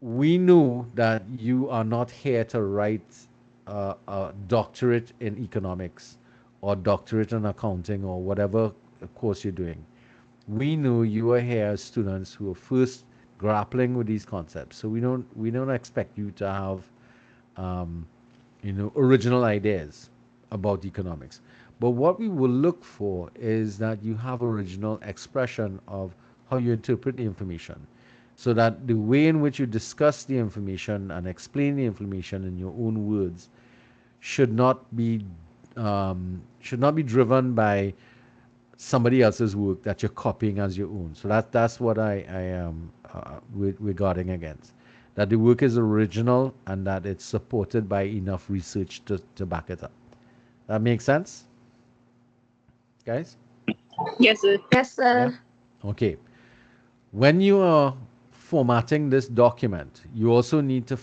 We know that you are not here to write a doctorate in economics or doctorate in accounting or whatever course you're doing. We know you are here as students who are first grappling with these concepts. So we don't expect you to have original ideas about economics. But what we will look for is that you have original expression of how you interpret the information, so that the way in which you discuss the information and explain the information in your own words should not be driven by somebody else's work that you're copying as your own. So that's what I am we're guarding against. That the work is original and that it's supported by enough research to back it up. That makes sense, guys? Yes, sir. Yes, Yeah. sir. Okay. When you are formatting this document, you also need to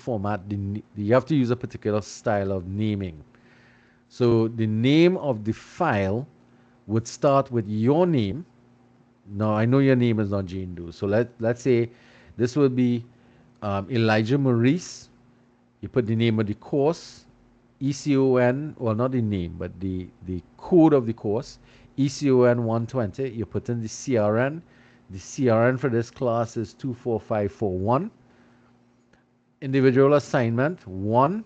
you have to use a particular style of naming. So the name of the file would start with your name, No, I know your name is not Jane Doe. So let's say this will be Elijah Maurice. You put the name of the course, ECON, well, not the name, but the code of the course, ECON 120. You put in the CRN. The CRN for this class is 24541. Individual assignment 1,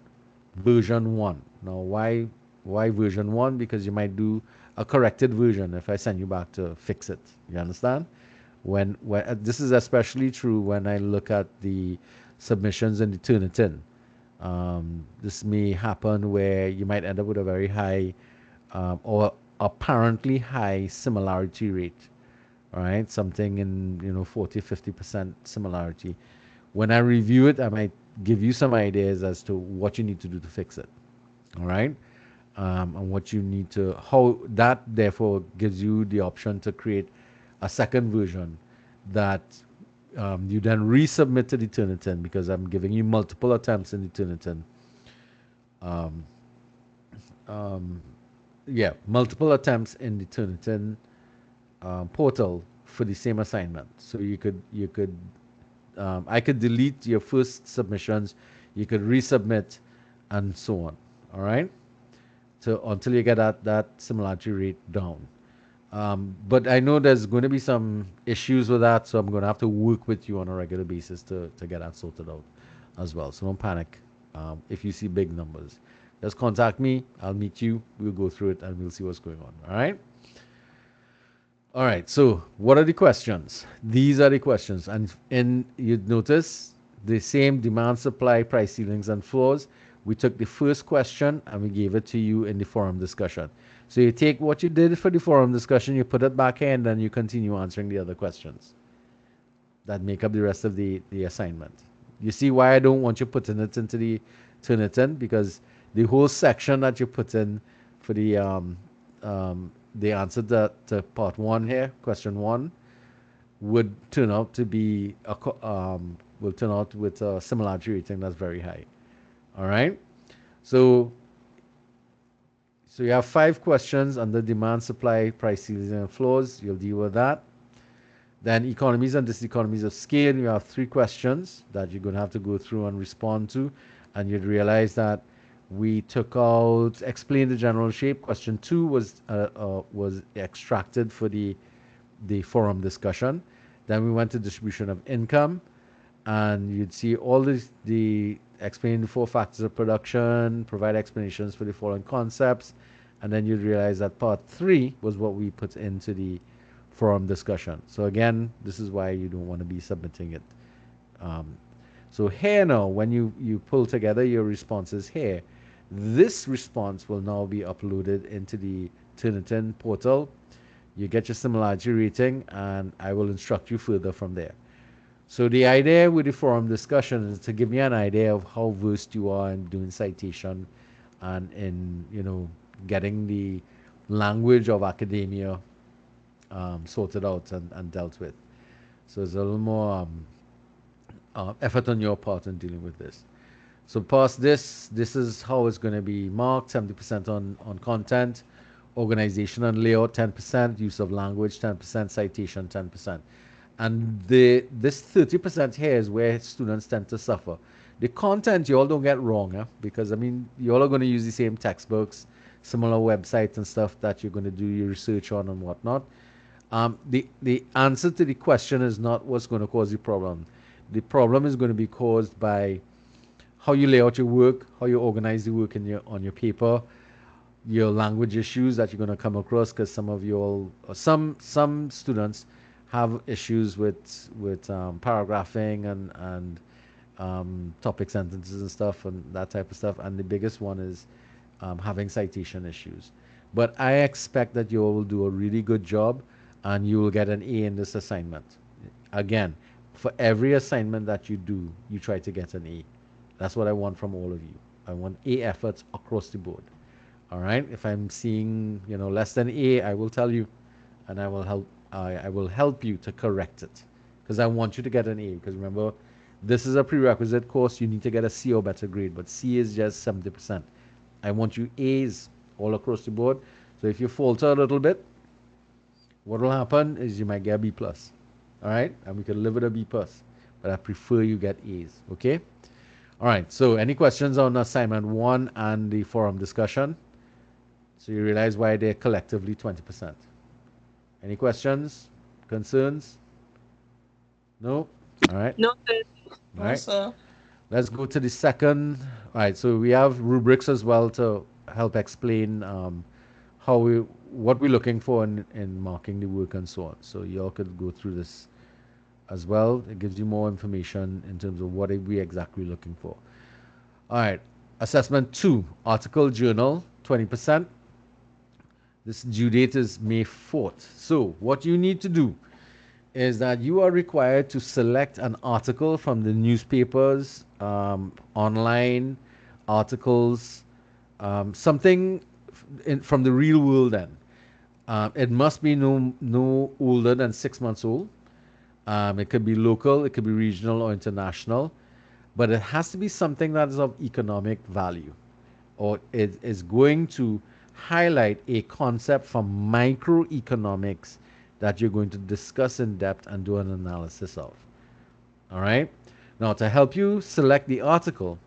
version 1. Now, why version 1? Because you might do a corrected version if I send you back to fix it. You understand? When this is especially true when I look at the submissions in the Turnitin. This may happen where you might end up with a very high or apparently high similarity rate. All right, something in 40-50% similarity. When I review it, I might give you some ideas as to what you need to do to fix it. All right, and what you need to, how that therefore gives you the option to create a second version that you then resubmit to the Turnitin, because I'm giving you multiple attempts in the Turnitin. Yeah, multiple attempts in the Turnitin portal for the same assignment. So I could delete your first submissions, you could resubmit, and so on. All right, so until you get that similarity rate down. But I know there's going to be some issues with that, so I'm going to have to work with you on a regular basis to get that sorted out as well. So don't panic if you see big numbers. Just contact me. I'll meet you. We'll go through it and we'll see what's going on. All right? All right. So what are the questions? These are the questions. And you'd notice the same demand, supply, price ceilings, and floors. We took the first question and we gave it to you in the forum discussion. So you take what you did for the forum discussion, you put it back here, and then you continue answering the other questions that make up the rest of the assignment. You see why I don't want you putting it into the Turnitin? Because the whole section that you put in for the answer to part 1 here, question 1, would turn out to be will turn out with a similarity rating that's very high. All right, so you have 5 questions under demand, supply, price, ceilings, and floors. You'll deal with that. Then economies and diseconomies of scale. You have 3 questions that you're going to have to go through and respond to, and you'd realize that we took out explain the general shape. Question 2 was extracted for the forum discussion. Then we went to distribution of income, and you'd see all the explain the 4 factors of production, provide explanations for the following concepts, and then you'd realize that part 3 was what we put into the forum discussion. So again, this is why you don't want to be submitting it. So here now, when you pull together your responses here, this response will now be uploaded into the Turnitin portal. You get your similarity rating, and I will instruct you further from there. So the idea with the forum discussion is to give you an idea of how versed you are in doing citation and in getting the language of academia sorted out and dealt with. So there's a little more effort on your part in dealing with this. So past this is how it's going to be marked: 70% on content, organization and layout 10%, use of language 10%, citation 10%. And this 30% here is where students tend to suffer. The content you all don't get wrong, because I mean you all are going to use the same textbooks, similar websites and stuff that you're going to do your research on and whatnot. The answer to the question is not what's going to cause the problem. The problem is going to be caused by how you lay out your work, how you organize the work on your paper, your language issues that you're going to come across, because some students have issues with paragraphing and topic sentences and stuff and that type of stuff, and the biggest one is having citation issues. But I expect that you all will do a really good job and you will get an A in this assignment. Again, for every assignment that you do, you try to get an A. That's what I want from all of you. I want A efforts across the board. All right. If I'm seeing less than A, I will tell you, and I will help you to correct it, because I want you to get an A. Because remember, this is a prerequisite course. You need to get a C or better grade, but C is just 70%. I want you A's all across the board. So if you falter a little bit, what will happen is you might get a B plus. All right, and we can live with a B plus, but I prefer you get A's. Okay. All right. So any questions on assignment 1 and the forum discussion? So you realize why they're collectively 20%. Any questions, concerns? No. All right. No, sir. All No, right. sir. Let's go to the second. All right, so we have rubrics as well to help explain what we're looking for in marking the work and so on. So y'all could go through this as well. It gives you more information in terms of what are we exactly looking for. All right, assessment 2, article journal, 20%. This due date is May 4th. So what you need to do is that you are required to select an article from the newspapers, online articles, something from the real world. Then it must be no older than 6 months old. It could be local, it could be regional or international, but it has to be something that is of economic value, or it is going to highlight a concept from microeconomics that you're going to discuss in depth and do an analysis of. All right. Now, to help you select the article,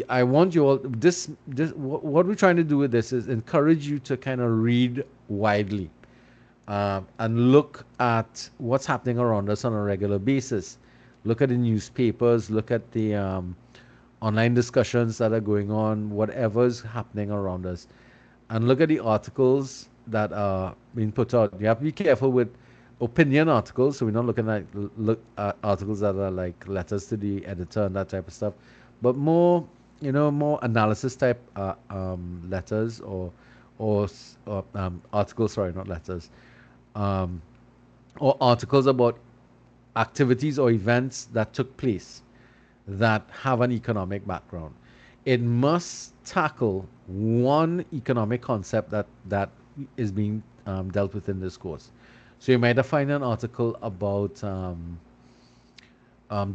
I want you all, what we're trying to do with this is encourage you to kind of read widely and look at what's happening around us on a regular basis. Look at the newspapers, look at the online discussions that are going on, whatever's happening around us, and look at the articles that are being put out. You have to be careful with opinion articles, so we're not looking at articles that are like letters to the editor and that type of stuff, but more, more analysis type letters or articles. Sorry, not letters, or articles about activities or events that took place that have an economic background. It must tackle one economic concept that is being dealt with in this course. So you might find an article about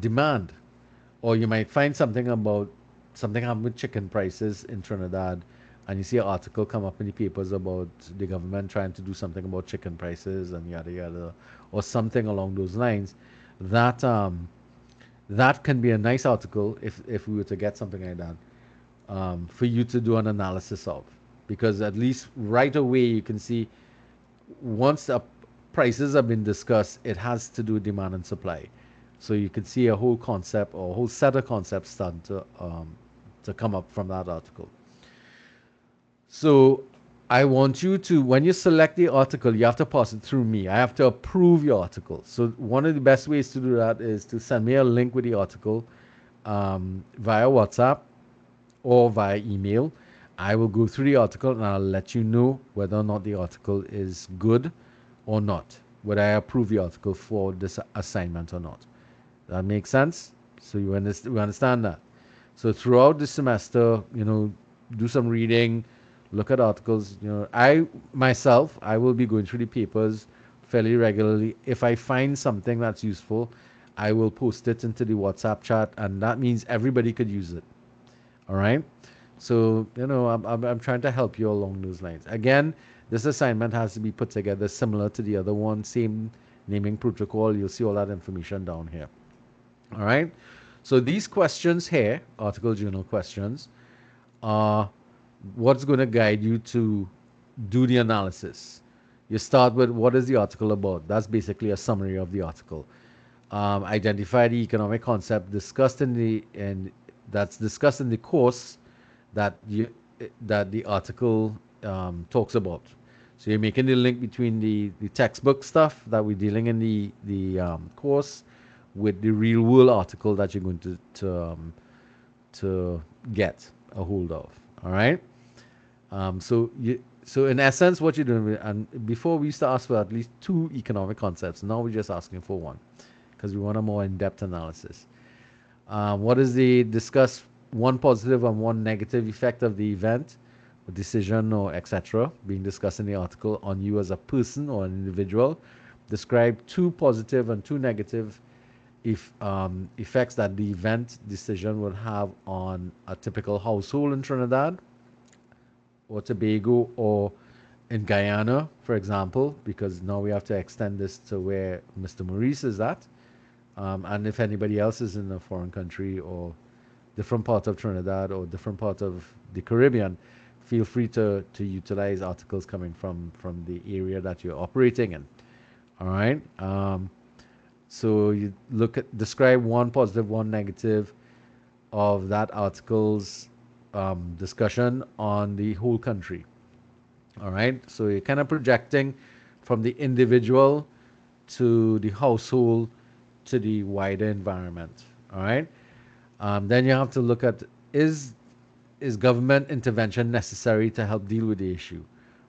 demand, or you might find something about something happened with chicken prices in Trinidad, and you see an article come up in the papers about the government trying to do something about chicken prices and yada yada, or something along those lines. That that can be a nice article if we were to get something like that for you to do an analysis of, because at least right away you can see once the prices have been discussed, it has to do with demand and supply. So you can see a whole concept or a whole set of concepts starting to come up from that article. So I want you to, when you select the article, you have to pass it through me. I have to approve your article. So one of the best ways to do that is to send me a link with the article via WhatsApp or via email. I will go through the article and I'll let you know whether or not the article is good or not, whether I approve the article for this assignment or not. That makes sense? So we understand that. So throughout the semester, do some reading, look at articles. I myself, I will be going through the papers fairly regularly. If I find something that's useful, I will post it into the WhatsApp chat, and that means everybody could use it. All right. So I'm trying to help you along those lines. Again, this assignment has to be put together similar to the other one, same naming protocol. You'll see all that information down here. All right. So these questions here, article journal questions, are what's going to guide you to do the analysis. You start with what is the article about. That's basically a summary of the article. Identify the economic concept discussed that's discussed in the course that the article talks about. So you're making the link between the textbook stuff that we're dealing in the course with the real world article that you're going to get a hold of. All right. So in essence, what you're doing, and before we used to ask for at least 2 economic concepts. Now we're just asking for 1 because we want a more in-depth analysis. What is the discuss 1 positive and 1 negative effect of the event, or decision, or etc. being discussed in the article on you as a person or an individual. Describe 2 positive and 2 negative effects that the event decision would have on a typical household in Trinidad or Tobago, or in Guyana, for example, because now we have to extend this to where Mr. Maurice is at. And if anybody else is in a foreign country or different part of Trinidad or different part of the Caribbean, feel free to utilize articles coming from the area that you're operating in. All right. So you describe one positive, one negative of that article's discussion on the whole country. All right. So you're kind of projecting from the individual to the household to the wider environment. All right. Then you have to look at is is government intervention necessary to help deal with the issue,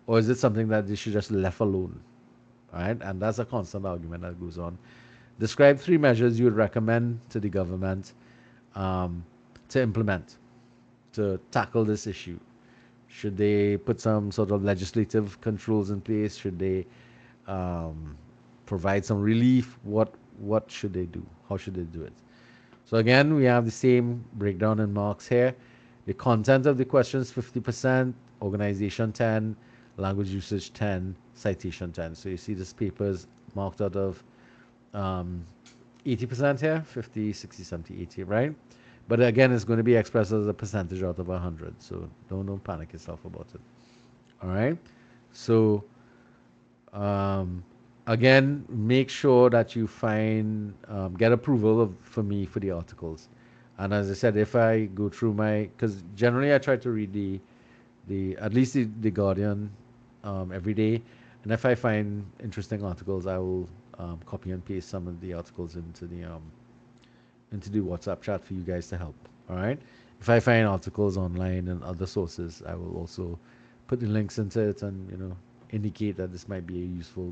or is it something that they should just left alone? All right. And that's a constant argument that goes on. Describe three measures you would recommend to the government um, to implement to tackle this issue. Should they put some sort of legislative controls in place? Should they um, provide some relief? What should they do? How should they do it? So again, we have the same breakdown in marks here. The content of the questions 50%, organization 10, language usage 10, citation 10. So you see this paper is marked out of um, 80% here, 50, 60, 70, 80, right? But again, it's going to be expressed as a percentage out of 100. So don't panic yourself about it. All right. So um, again, make sure that you get approval for me for the articles. And as I said, if I go through because generally I try to read at least the Guardian every day. And if I find interesting articles, I will copy and paste some of the articles into the WhatsApp chat for you guys to help. All right. If I find articles online and other sources, I will also put the links into it and indicate that this might be a useful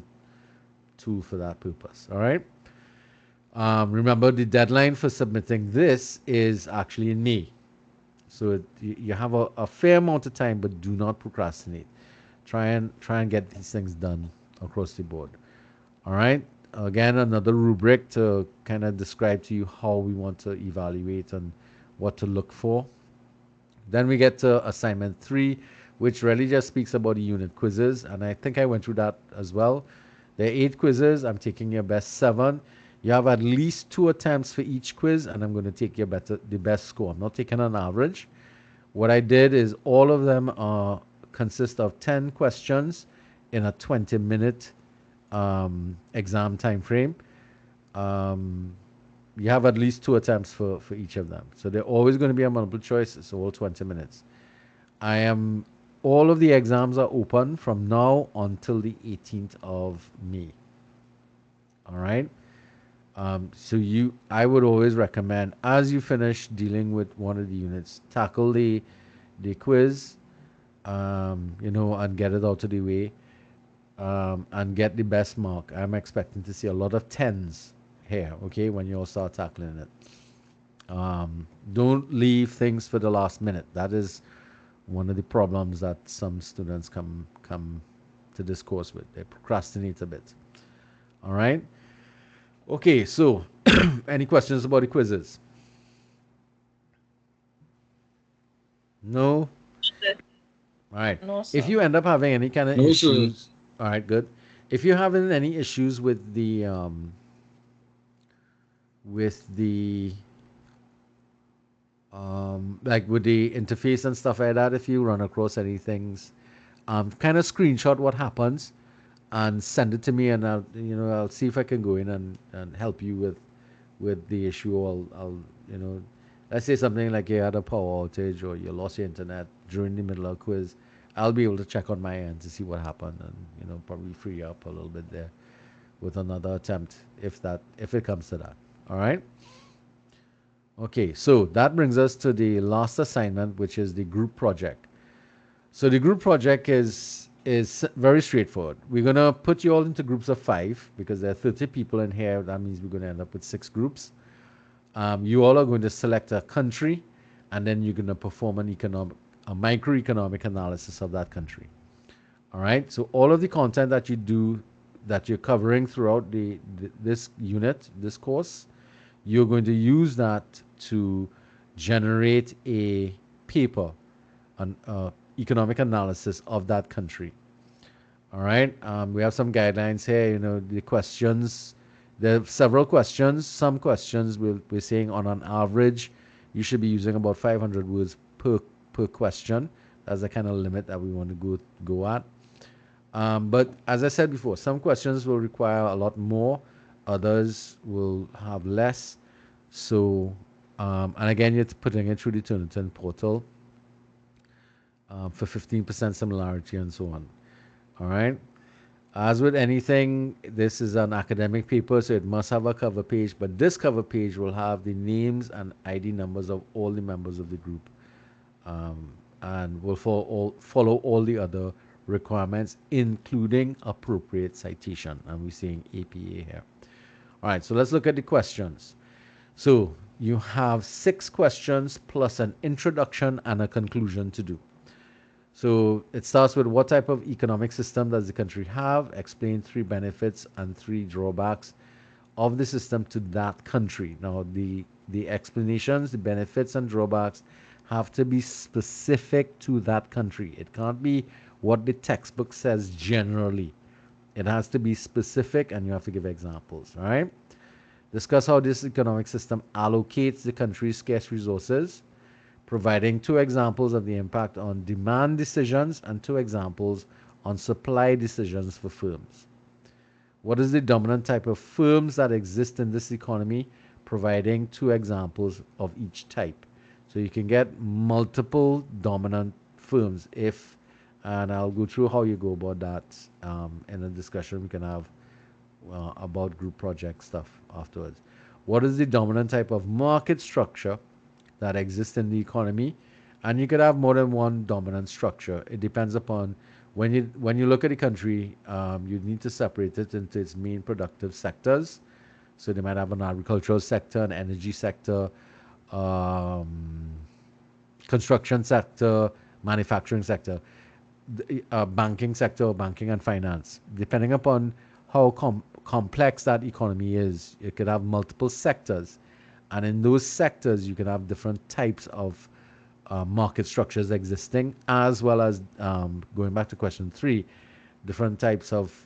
tool for that purpose. All right. Remember, the deadline for submitting this is actually in May, so you have a fair amount of time, but do not procrastinate. Try and get these things done across the board. All right. Again, another rubric to kind of describe to you how we want to evaluate and what to look for. Then we get to assignment 3, which really just speaks about the unit quizzes. And I think I went through that as well. There are 8 quizzes. I'm taking your best 7. You have at least 2 attempts for each quiz, and I'm going to take the best score. I'm not taking an average. What I did is all of them consist of 10 questions in a 20-minute exam time frame. You have at least 2 attempts for each of them. So they're always going to be a multiple choice. It's all 20 minutes. All of the exams are open from now until the 18th of May. All right. I would always recommend, as you finish dealing with one of the units, tackle the quiz, and get it out of the way, and get the best mark. I'm expecting to see a lot of 10s here, okay, when you all start tackling it. Don't leave things for the last minute. That is one of the problems that some students come to this course with. They procrastinate a bit. All right. Okay, so any questions about the quizzes? No? All right. No, If sir. you end up having any kind of No, sir. issues, all right, good. If you're having any issues with the like with the interface and stuff like that, if you run across any things, kind of screenshot what happens and send it to me, and I'll see if I can go in and help you with the issue. I'll let's say something like you had a power outage or you lost your internet during the middle of a quiz. I'll be able to check on my end to see what happened and probably free up a little bit there with another attempt if it comes to that. All right. Okay, so that brings us to the last assignment, which is the group project. So the group project is very straightforward. We're gonna put you all into groups of 5 because there are 30 people in here. That means we're gonna end up with 6 groups. You all are going to select a country, and then you're gonna perform a microeconomic analysis of that country. All right. So all of the content that you're covering throughout this unit, this course, you're going to use that to generate a paper, an economic analysis of that country. All right. We have some guidelines here. You know, the questions. There are several questions. Some questions we're saying on an average, you should be using about 500 words per question. That's the kind of limit that we want to go at. But as I said before, some questions will require a lot more. Others will have less. So, and again, you're putting it through the Turnitin portal for 15% similarity and so on. All right. As with anything, this is an academic paper, so it must have a cover page, but this cover page will have the names and ID numbers of all the members of the group, and will follow all the other requirements, including appropriate citation. And we're seeing APA here. All right, so let's look at the questions. So you have 6 questions plus an introduction and a conclusion to do. So it starts with what type of economic system does the country have? Explain 3 benefits and 3 drawbacks of the system to that country. Now the explanations, the benefits and drawbacks have to be specific to that country. It can't be what the textbook says generally. It has to be specific and you have to give examples, all right? Discuss how this economic system allocates the country's scarce resources, providing 2 examples of the impact on demand decisions and 2 examples on supply decisions for firms. What is the dominant type of firms that exist in this economy, providing 2 examples of each type. So you can get multiple dominant firms if, and I'll go through how you go about that in a discussion we can have about group project stuff afterwards. What is the dominant type of market structure that exists in the economy? And you could have more than one dominant structure. It depends upon when you look at the country, you need to separate it into its main productive sectors. So they might have an agricultural sector, an energy sector, construction sector, manufacturing sector, banking sector, banking and finance. Depending upon how complex that economy is, you could have multiple sectors. And in those sectors, you can have different types of market structures existing, as well as, going back to question 3, different types of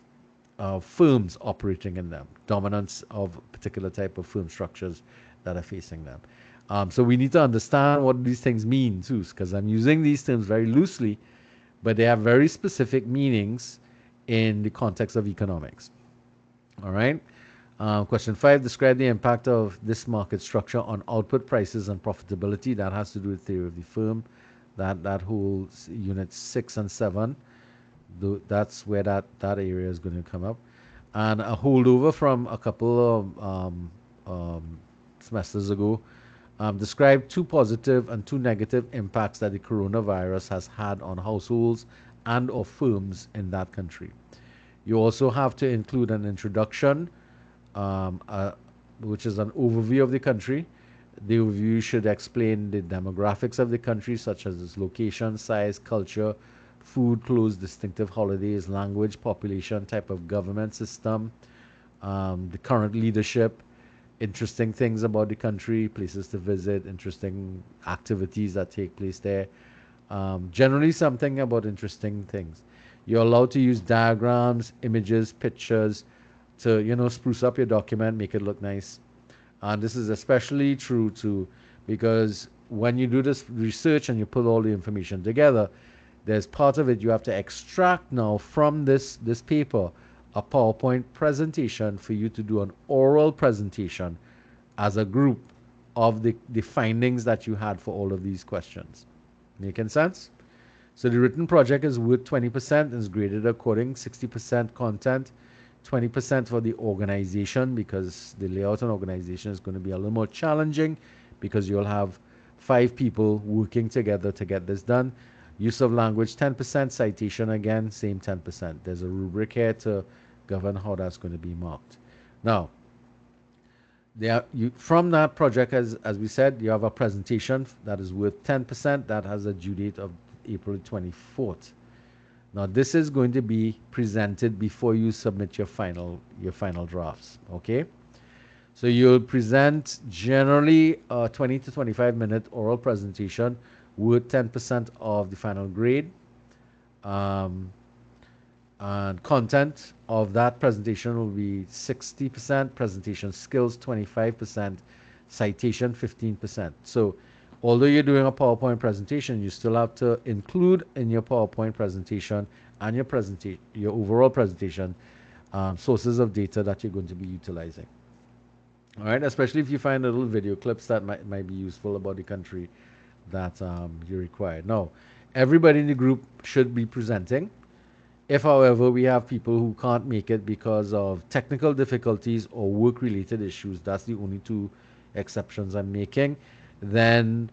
firms operating in them, dominance of particular type of firm structures that are facing them. So we need to understand what these things mean too, because I'm using these terms very loosely, but they have very specific meanings in the context of economics. All right. Question 5, describe the impact of this market structure on output prices and profitability. That has to do with theory of the firm. That whole unit 6 and 7, that's where that area is going to come up. And a holdover from a couple of semesters ago, describe 2 positive and 2 negative impacts that the coronavirus has had on households and or firms in that country. You also have to include an introduction, which is an overview of the country. The overview should explain the demographics of the country, such as its location, size, culture, food, clothes, distinctive holidays, language, population, type of government system, the current leadership, interesting things about the country, places to visit, interesting activities that take place there. Generally something about interesting things. You're allowed to use diagrams, images, pictures to, spruce up your document, make it look nice. And this is especially true because when you do this research and you put all the information together, there's part of it you have to extract now from this paper, a PowerPoint presentation for you to do an oral presentation as a group of the findings that you had for all of these questions. Making sense? So the written project is worth 20% and is graded according 60% content, 20% for the organization, because the layout and organization is going to be a little more challenging because you'll have 5 people working together to get this done. Use of language 10%, citation again, same 10%. There's a rubric here to govern how that's going to be marked. Now, from that project, as we said, you have a presentation that is worth 10%. That has a due date of April 24th. Now, this is going to be presented before you submit your final drafts. Okay, so you'll present generally a 20 to 25-minute oral presentation worth 10% of the final grade. And content of that presentation will be 60%, presentation skills 25%, citation 15%. So although you're doing a PowerPoint presentation, you still have to include in your PowerPoint presentation and your overall presentation sources of data that you're going to be utilizing. All right, especially if you find little video clips that might be useful about the country that you require. Now, everybody in the group should be presenting. If, however, we have people who can't make it because of technical difficulties or work-related issues, that's the only two exceptions I'm making, then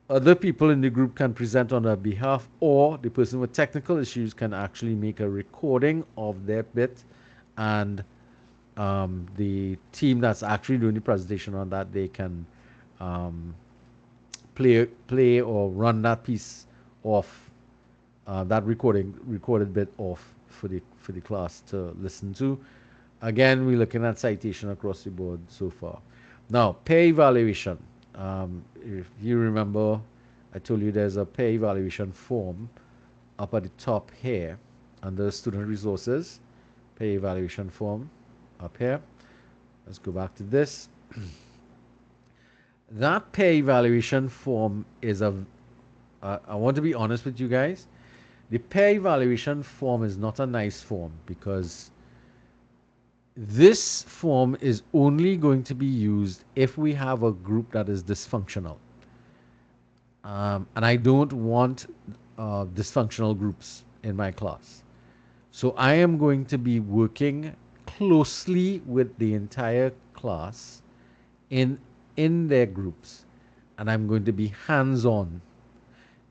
other people in the group can present on their behalf, or the person with technical issues can actually make a recording of their bit, and the team that's actually doing the presentation on that day can play or run that piece off, that recorded bit off for the class to listen to. Again, we're looking at citation across the board so far. Now, peer evaluation. If you remember, I told you there's a peer evaluation form up at the top here under student resources. Peer evaluation form up here. Let's go back to this. That peer evaluation form is I want to be honest with you guys. The peer evaluation form is not a nice form because this form is only going to be used if we have a group that is dysfunctional. And I don't want dysfunctional groups in my class. So I am going to be working closely with the entire class in their groups, and I'm going to be hands-on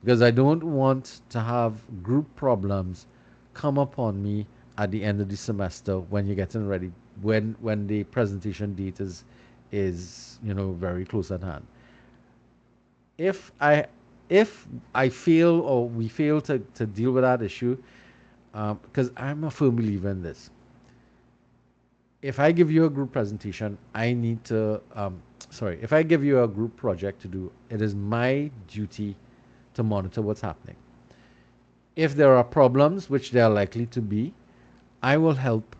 because I don't want to have group problems come upon me at the end of the semester when you're getting ready, when the presentation date is very close at hand. If I fail or we fail to deal with that issue, because I'm a firm believer in this. If I give you a group presentation, I need to, if I give you a group project to do, it is my duty to monitor what's happening. If there are problems, which there are likely to be, I will help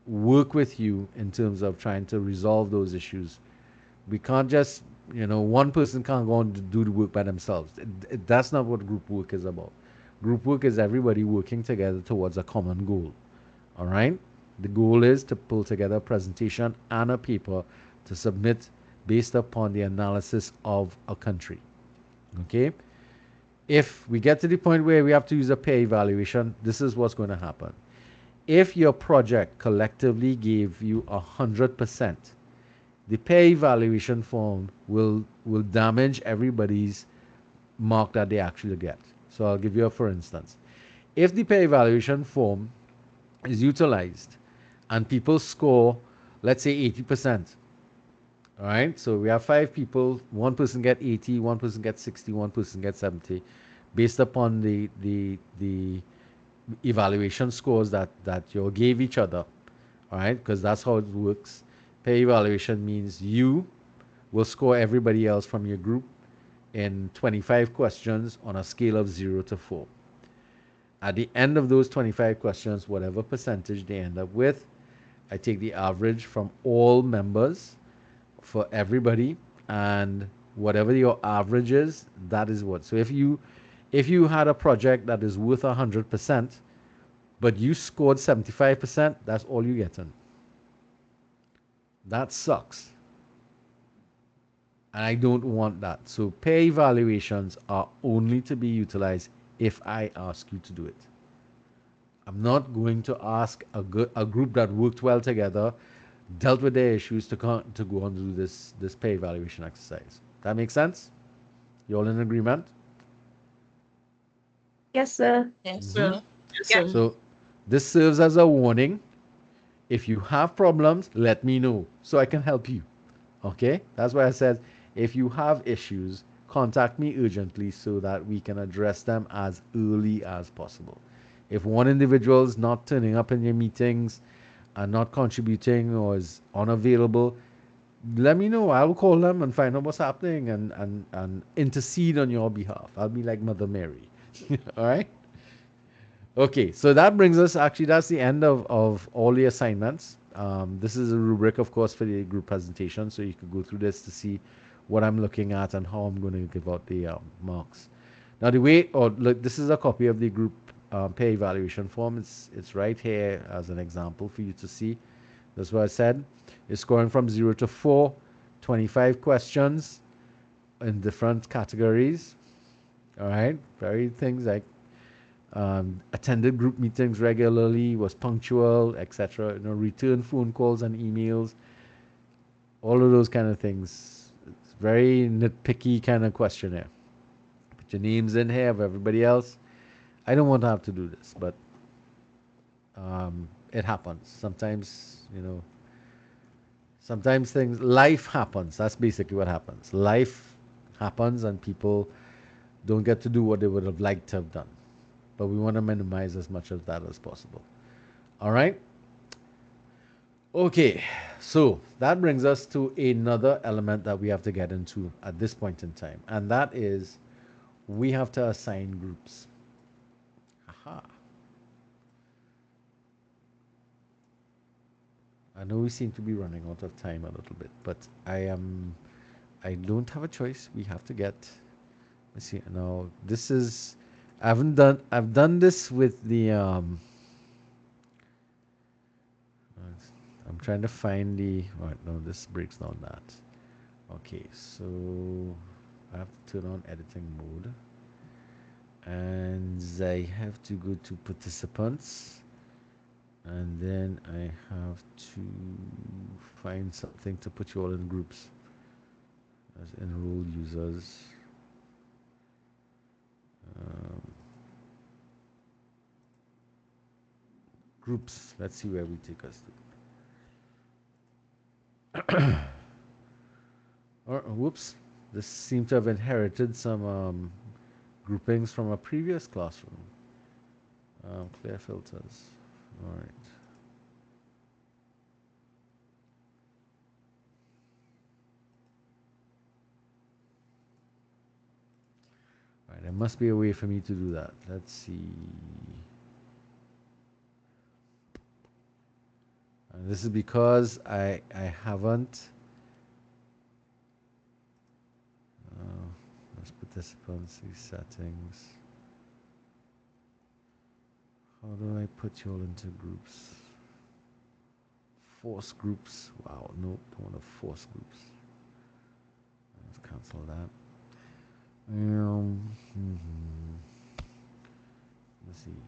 work with you in terms of trying to resolve those issues. We can't just, one person can't go and do the work by themselves. That's not what group work is about. Group work is everybody working together towards a common goal. All right? The goal is to pull together a presentation and a paper to submit based upon the analysis of a country. Okay? If we get to the point where we have to use a peer evaluation, this is what's going to happen. If your project collectively gave you 100%, the peer evaluation form will damage everybody's mark that they actually get. So I'll give you a for instance. If the peer evaluation form is utilized and people score, let's say 80%, all right, so we have 5 people, one person get 80, one person gets 60, one person gets 70, based upon the evaluation scores that you gave each other, all right, because that's how it works. Peer evaluation means you will score everybody else from your group in 25 questions on a scale of 0 to 4. At the end of those 25 questions, whatever percentage they end up with, I take the average from all members for everybody, and whatever your average is, that is what. So if you had a project that is worth 100%, but you scored 75%, that's all you get in. That sucks. And I don't want that. So peer evaluations are only to be utilized if I ask you to do it. I'm not going to ask a group that worked well together, dealt with their issues, to go on to do this peer evaluation exercise. That makes sense? You all in agreement? Yes, sir. Yes, sir. Yes, Yeah. sir. So this serves as a warning. If you have problems, let me know so I can help you. Okay? That's why I said if you have issues, contact me urgently so that we can address them as early as possible. If one individual is not turning up in your meetings and not contributing or is unavailable, let me know. I'll call them and find out what's happening and intercede on your behalf. I'll be like Mother Mary. All right? Okay, so that brings us, actually, that's the end of all the assignments. This is a rubric, of course, for the group presentation, so you could go through this to see what I'm looking at and how I'm going to give out the marks. Now, the way, or look, this is a copy of the group peer evaluation form. It's right here as an example for you to see. That's what I said. It's scoring from 0 to 4, 25 questions in different categories. All right, very things like attended group meetings regularly, was punctual, etc. Return phone calls and emails, all of those kind of things. It's very nitpicky kind of questionnaire. Put your names in here of everybody else. I don't want to have to do this, but it happens. Sometimes things, life happens. That's basically what happens. Life happens and people don't get to do what they would have liked to have done. But we want to minimize as much of that as possible. All right. Okay, so that brings us to another element that we have to get into at this point in time, and that is we have to assign groups. Aha. I know we seem to be running out of time a little bit, but I don't have a choice. We have to get, let's see, now this is, I've done this with the, I'm trying to find the, right, no, this breaks down that. Okay, so I have to turn on editing mode. And I have to go to participants. And then I have to find something to put you all in groups as enrolled users. Groups, let's see where we take us to. Whoops, this seems to have inherited some groupings from a previous classroom. Clear filters. All right. All right, there must be a way for me to do that. Let's see. And this is because I haven't. Let's participants, these settings. How do I put you all into groups? Force groups. Wow, no, don't want to force groups. Let's cancel that. Let's see.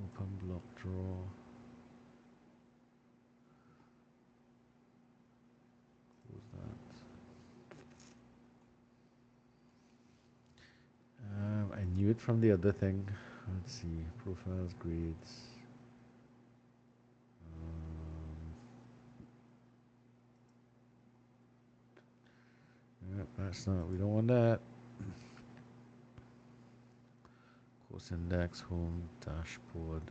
Open block draw. Close that. I knew it from the other thing. Let's see. Profiles, grades. Yep, that's not. We don't want that. Course index, home, dashboard.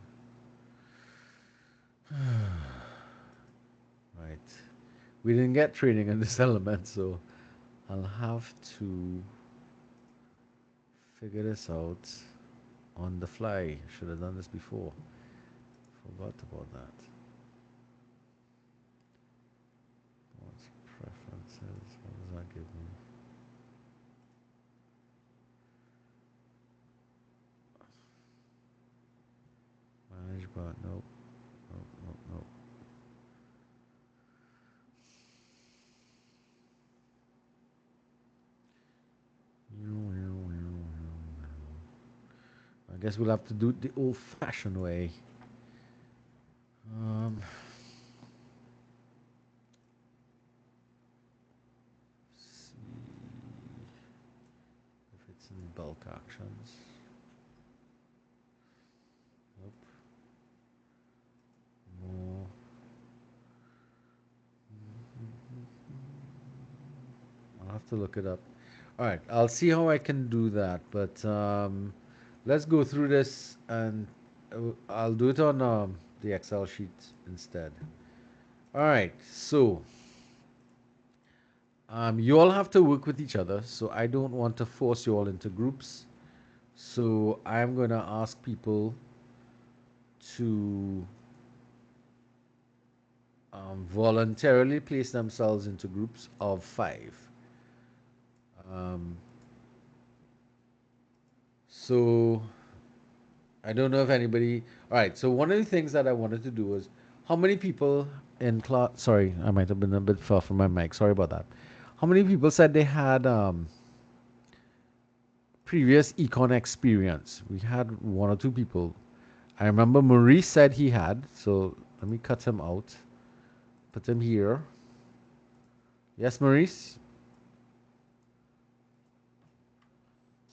Right. We didn't get training in this element, so I'll have to figure this out on the fly. Should have done this before. Forgot about that. What's preferences? What does that give me? Manage bar. Nope. Nope. Nope. Nope. I guess we'll have to do it the old-fashioned way. See if it's in bulk actions. Nope. More. I'll have to look it up. All right, I'll see how I can do that, but let's go through this and I'll do it on the Excel sheet instead. All right, so you all have to work with each other, so I don't want to force you all into groups. So I'm going to ask people to voluntarily place themselves into groups of 5. Um, so I don't know if anybody. All right. So one of the things that I wanted to do was how many people in class. Sorry, I might have been a bit far from my mic. Sorry about that. How many people said they had previous econ experience? We had 1 or 2 people. I remember Maurice said he had. So let me cut him out. Put him here. Yes, Maurice.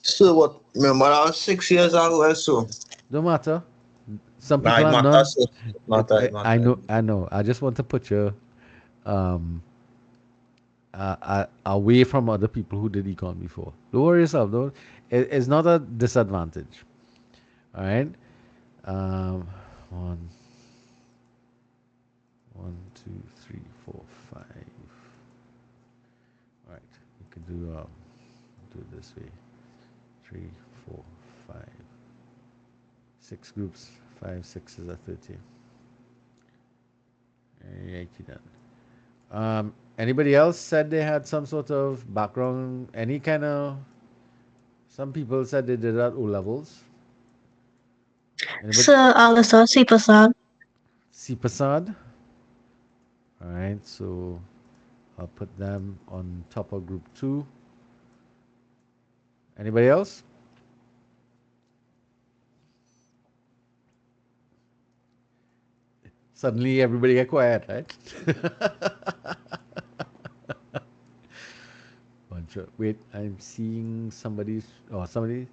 So what? Remember that was 6 years ago or so. Don't matter. Some Nah, people it are matters. none. It matter. It I matter. know. I know. I just want to put you um, away from other people who did econ before. Don't worry yourself. Don't. It's not a disadvantage. All right. Um, one, one, two, three, four, 5. All right. You could do it this way. 3, 4, 5, 6 groups. 5, 6 is a 30. Righty then. Anybody else said they had some sort of background, any kind of. Some people said they did at O levels. Anybody? Sir Alistair C. Prasad. C Prasad. All right, so I'll put them on top of group 2. Anybody else? Suddenly everybody get quiet, right? Wait, I'm seeing somebody's. Oh, somebody.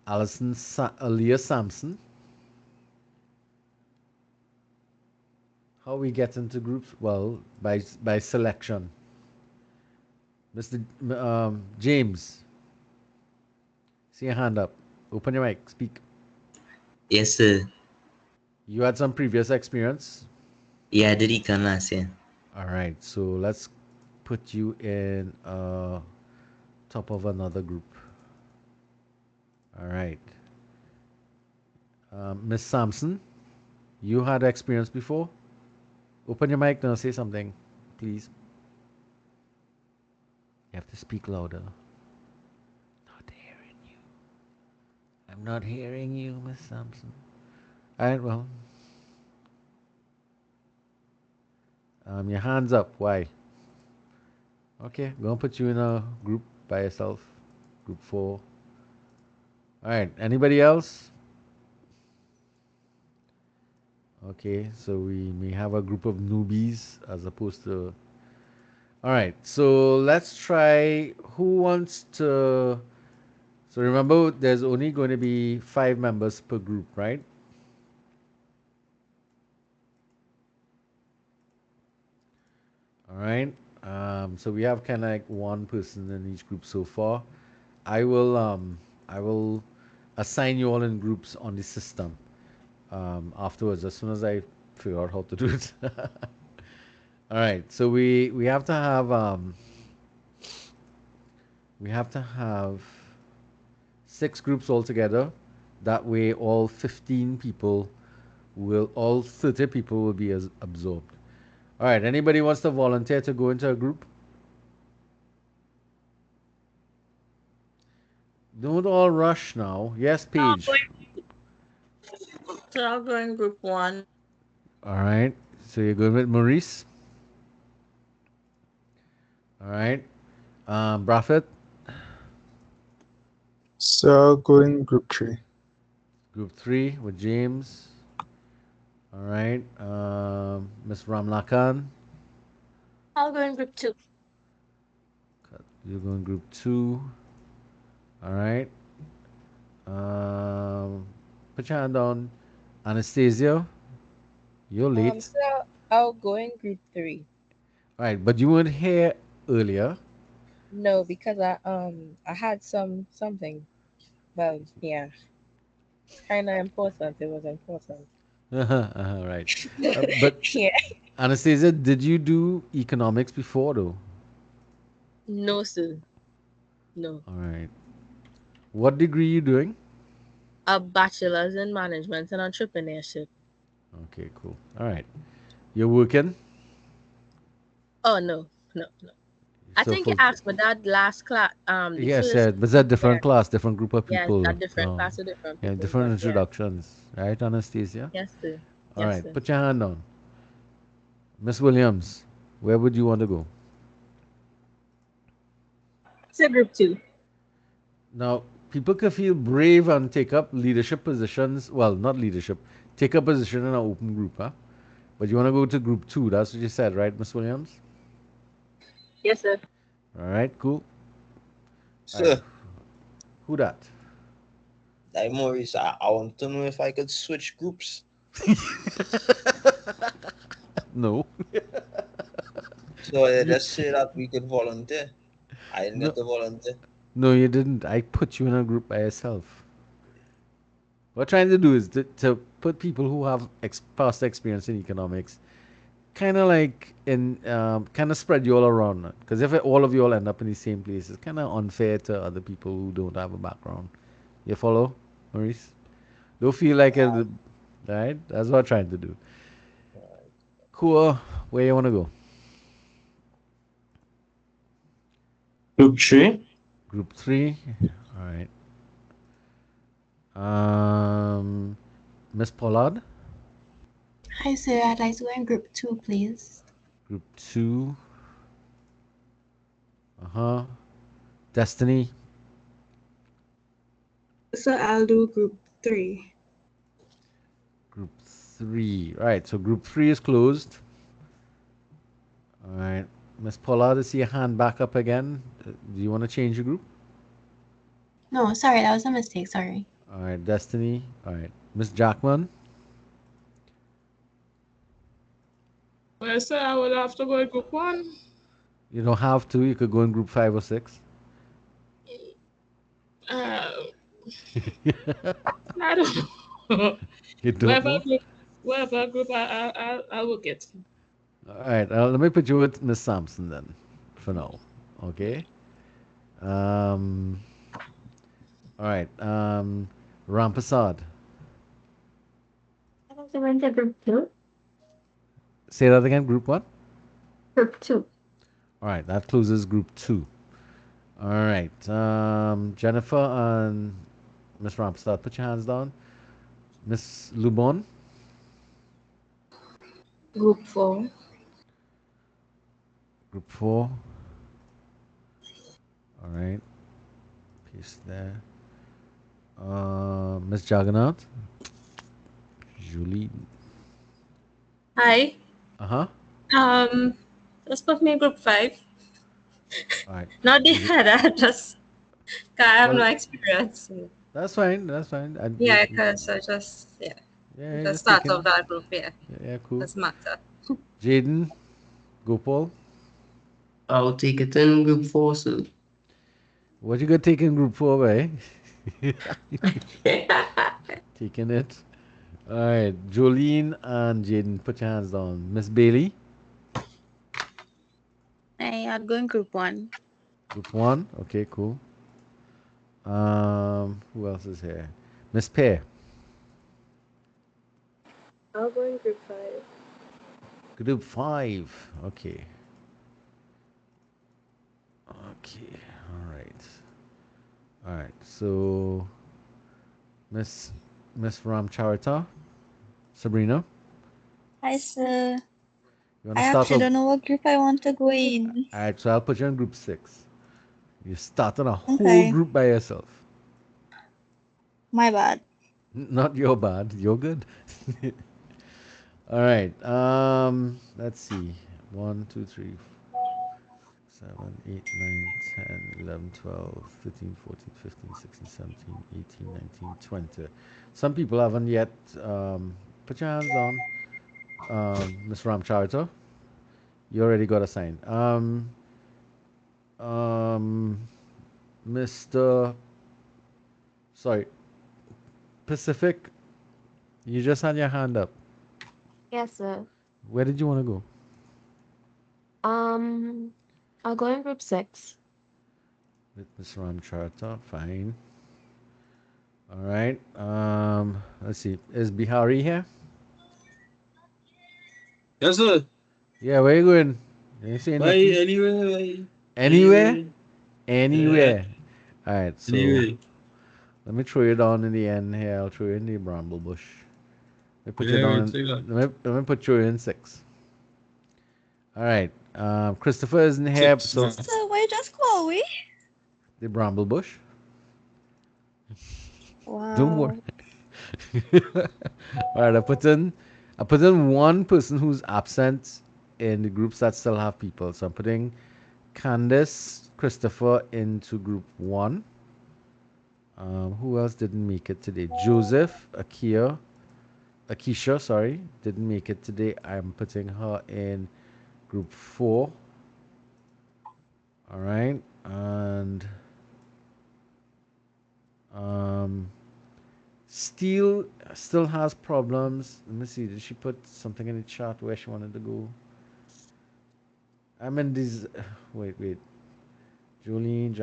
Aliyah Sampson. How we get into groups? Well, by selection. Mr. James, see your hand up. Open your mic. Speak. Yes, sir. You had some previous experience. Yeah, I did econ last year. All right, so let's put you in top of another group. All right, Miss Sampson, you had experience before. Open your mic now. Say something, please. You have to speak louder. Not hearing you. I'm not hearing you, Miss Sampson. All right, well, your hands up. Why? Okay, gonna put you in a group by yourself. Group 4. All right. Anybody else? Okay, so we may have a group of newbies as opposed to. All right. So let's try. Who wants to? So remember, there's only going to be 5 members per group, right? All right. So we have kind of like 1 person in each group so far. I will assign you all in groups on the system afterwards as soon as I figure out how to do it. All right. So we have to have 6 groups altogether. That way, all 30 people will be absorbed. All right. Anybody wants to volunteer to go into a group? Don't all rush now. Yes, Paige. So I'll go in group 1. All right. So you're going with Maurice. All right. Braffett. So I'll go in group 3. Group 3 with James. All right. Miss Ramlakan. I'll go in group 2. You're going group 2. All right. Put your hand on. Anastasia. You're late. So I'll go in group 3. All right, but you weren't here earlier. No, because I had something. Well, yeah. It's kind of important. It was important. Right. But Yeah. Anastasia, did you do economics before though? No, sir. No. All right. What degree you doing? a bachelor's in management and entrepreneurship. Okay, cool. All right. You're working? Oh no. I So think you for asked for that last class. The yes, first. yeah, but that Yeah. different class, different group of Yes, people. a different class of different Yeah, people. different But yeah. introductions, right, Anastasia? Yes, sir. All Yes, right, sir. put your hand down. Miss Williams, where would you want to go? Say group 2. Now, people can feel brave and take up leadership positions. Well, not leadership, take a position in an open group, huh? But you want to go to group 2. That's what you said, right, Miss Williams? Yes, sir. All right, cool. All right, Sir, who that? like Maurice, I want to know if I could switch groups. No. So I You- just say that we could volunteer. I didn't no, get to volunteer. no, you didn't. I put you in a group by yourself. What we're trying to do is to put people who have past experience in economics, kind of like in, kind of spread you all around. Because if all of you all end up in the same place, it's kind of unfair to other people who don't have a background. You follow, Maurice? Don't feel like it, right? That's what I'm trying to do. Cool. Where you want to go? Group 3. Group 3. All right. Um, Miss Pollard. Hi, sir. I'd like to go in group 2, please. Group 2. Uh-huh. Destiny. So I'll do group 3. Group 3. All right. So group 3 is closed. All right. Miss Pollard, I see your hand back up again. Do you want to change your group? No, sorry, that was a mistake. Sorry. All right. Destiny. All right. Miss Jackman. Well, sir, I would have to go in group 1. You don't have to. You could go in group 5 or 6. Uh, I don't know. You don't know? Whatever group I'll look at. All right. Let me put you with Miss Sampson then, for now. Okay. Um. All right. Rampasad. I think we went to group 2. Say that again. Group what? Group 2. All right. That closes group 2. All right. Jennifer and Miss Rampasad, put your hands down. Miss Lubon. Group 4. Group 4. All right. Paste there. Miss Jagannath. Julie. Hi. Uh-huh. Just put me in group 5. All right. Not the other, just I have Well, no experience. That's fine. That's fine. And Yeah, because I just yeah, the just start taking. of that group, yeah. Yeah, cool. Doesn't matter. Jaden, Gopal. I'll take it in group 4, sir. What you got taking group 4, eh? Taking it. All right. Jolene and Jaden, put your hands down. Miss Bailey. Hey, I'll go in group 1. Group 1. Okay, cool. Who else is here? Miss Pear. I'll go in group 5. Group 5. Okay. Okay. All right. All right. So, Miss Ramcharita, Sabrina. Hi, sir. You want I to start actually off? don't know what group I want to go in. All right. So I'll put you in group 6. You're starting a whole Okay. group by yourself. My bad. Not your bad. You're good. All right. Let's see. 1, 2, 3, 7, 8, 9, 10, 11, 12, 13, 14, 15, 16, 17, 18, 19, 20. Some people haven't yet. Put your hands down. Miss Ramcharita. You already got a sign. Mr. Sorry. Pacific. You just had your hand up. Yes, sir. Where did you want to go? I'll go in group 6. With Miss Ramcharita. Fine. All right. Let's see. Is Bihari here? Yes, sir. Yeah, where you going? You say Why nothing? anyway? Anywhere? Yeah. Anywhere. All right. So Anyway. let me throw you down in the end here. I'll throw you in the bramble bush. Let me put you Yeah, down. we take that. Let me put you in 6. All right. Christopher isn't here, 6 so now. So why just Chloe? the bramble bush. Don't worry. Wow. All right. I put in one person who's absent in the groups that still have people. So I'm putting Candace, Christopher into group 1. Who else didn't make it today? Joseph, Akisha, sorry, didn't make it today. I'm putting her in group 4. All right, and um, Steele still has problems. Let me see. Did she put something in the chat where she wanted to go? I'm in these. Wait. Jolene,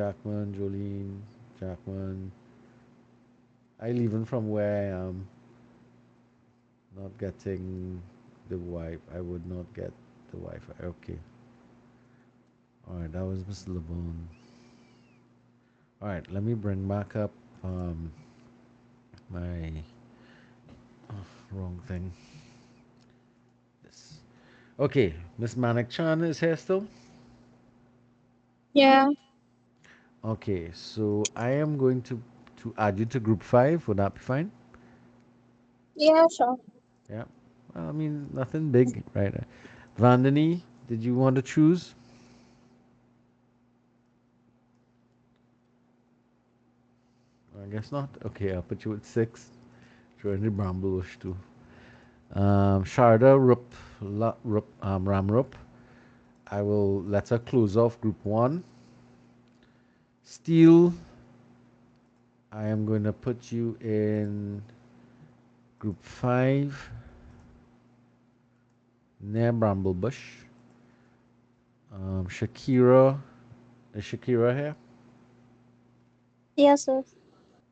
Jackman. I leaving from where I am. Not getting the Wi. I would not get the Wi-Fi. Okay. All right, that was Mr. LeBon. All right, let me bring back up my wrong thing. This. Okay, Miss Manik Chan is here still. Yeah. Okay, so I am going to add you to group 5. Would that be fine? Yeah, sure. Yeah. Well, I mean, nothing big, right? Vandani, did you want to choose? I guess not. Okay, I'll put you at 6. Throw in the bramble bush too. Sharda Ramrup. I will let her close off group 1. Steel, I am going to put you in group 5 near Bramblebush. Shakira, is Shakira here? Yes, sir.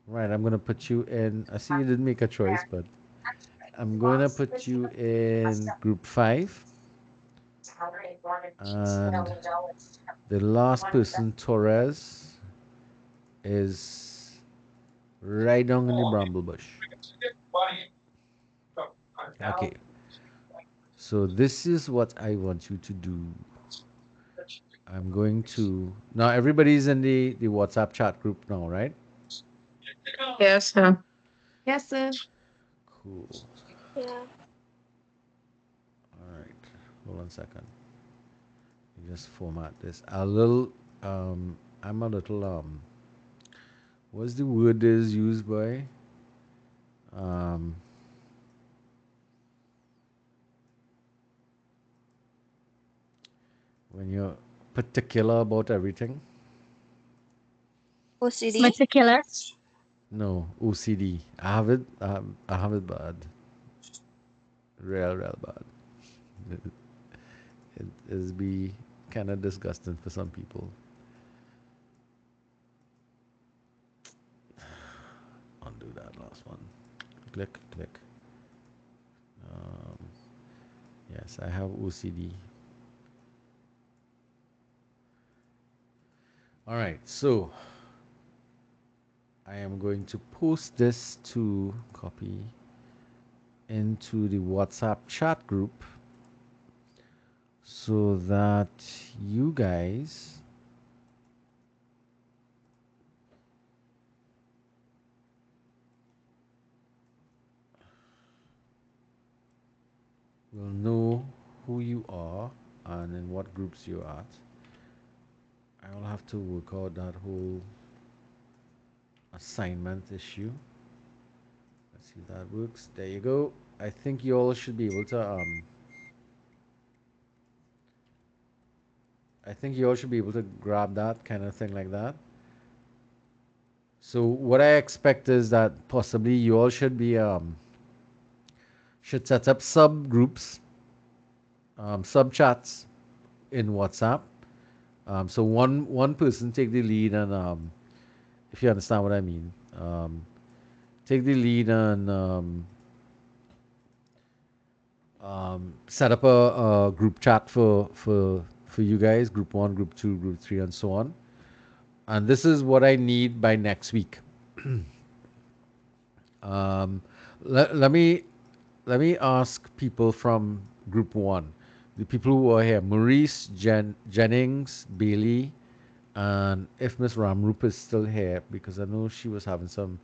Right, I'm going to put you in. I see you didn't make a choice, but I'm going to put you in group 5. And the last person, Torres, is right down in the Bramblebush. Okay, so this is what I want you to do. I'm going to now everybody's in the WhatsApp chat group now, right? Yes, sir. Yes, sir. Cool. Yeah. All right. Hold on a second. Let me just format this. A little I'm a little what's the word is used by? Um when you're particular about everything. OCD. Meticulous. No, OCD. I have it bad. Real bad. It, it is be kind of disgusting for some people. Undo that last one. Click. Um, yes, I have OCD. All right, so I am going to post this to copy into the WhatsApp chat group so that you guys will know who you are and in what groups you're at. I will have to work out that whole assignment issue. Let's see if that works. There you go. I think you all should be able to grab that kind of thing like that. So what I expect is that possibly you all should set up subgroups, sub chats in WhatsApp. So one person take the lead, and if you understand what I mean, take the lead and set up a group chat for you guys, group 1, group 2, group 3, and so on. And this is what I need by next week. Let me ask people from group 1, the people who are here: Maurice, Jennings, Bailey, and if Miss Ramrup is still here, because I know she was having some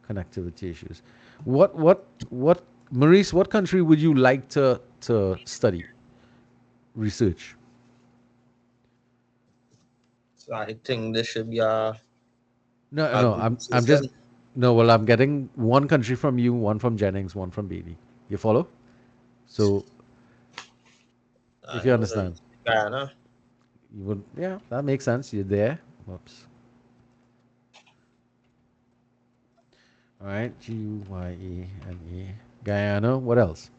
connectivity issues. What Maurice, what country would you like to study, research? So I think this should be No, I'm just no. Well, I'm getting one country from you, one from Jennings, one from Bailey. You follow? So if you understand, Guyana. you would. Yeah, that makes sense. You're there. Whoops. All right, Guyana. Guyana. What else?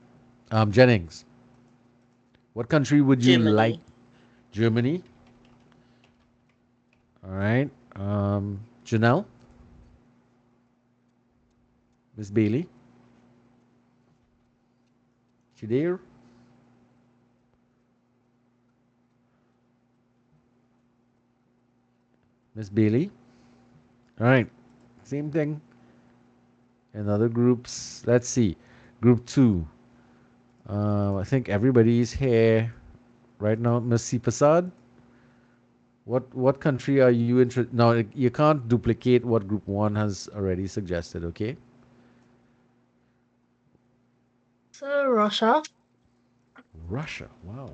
Jennings. What country would you Germany. like? Germany. All right. Janelle. Miss Bailey. She there? Miss Bailey. All right. Same thing. In other groups, let's see. Group 2. I think everybody's here right now. Miss C. Prasad. What country are you interested? No, you can't duplicate what Group 1 has already suggested. Okay. So Russia. Russia. Wow.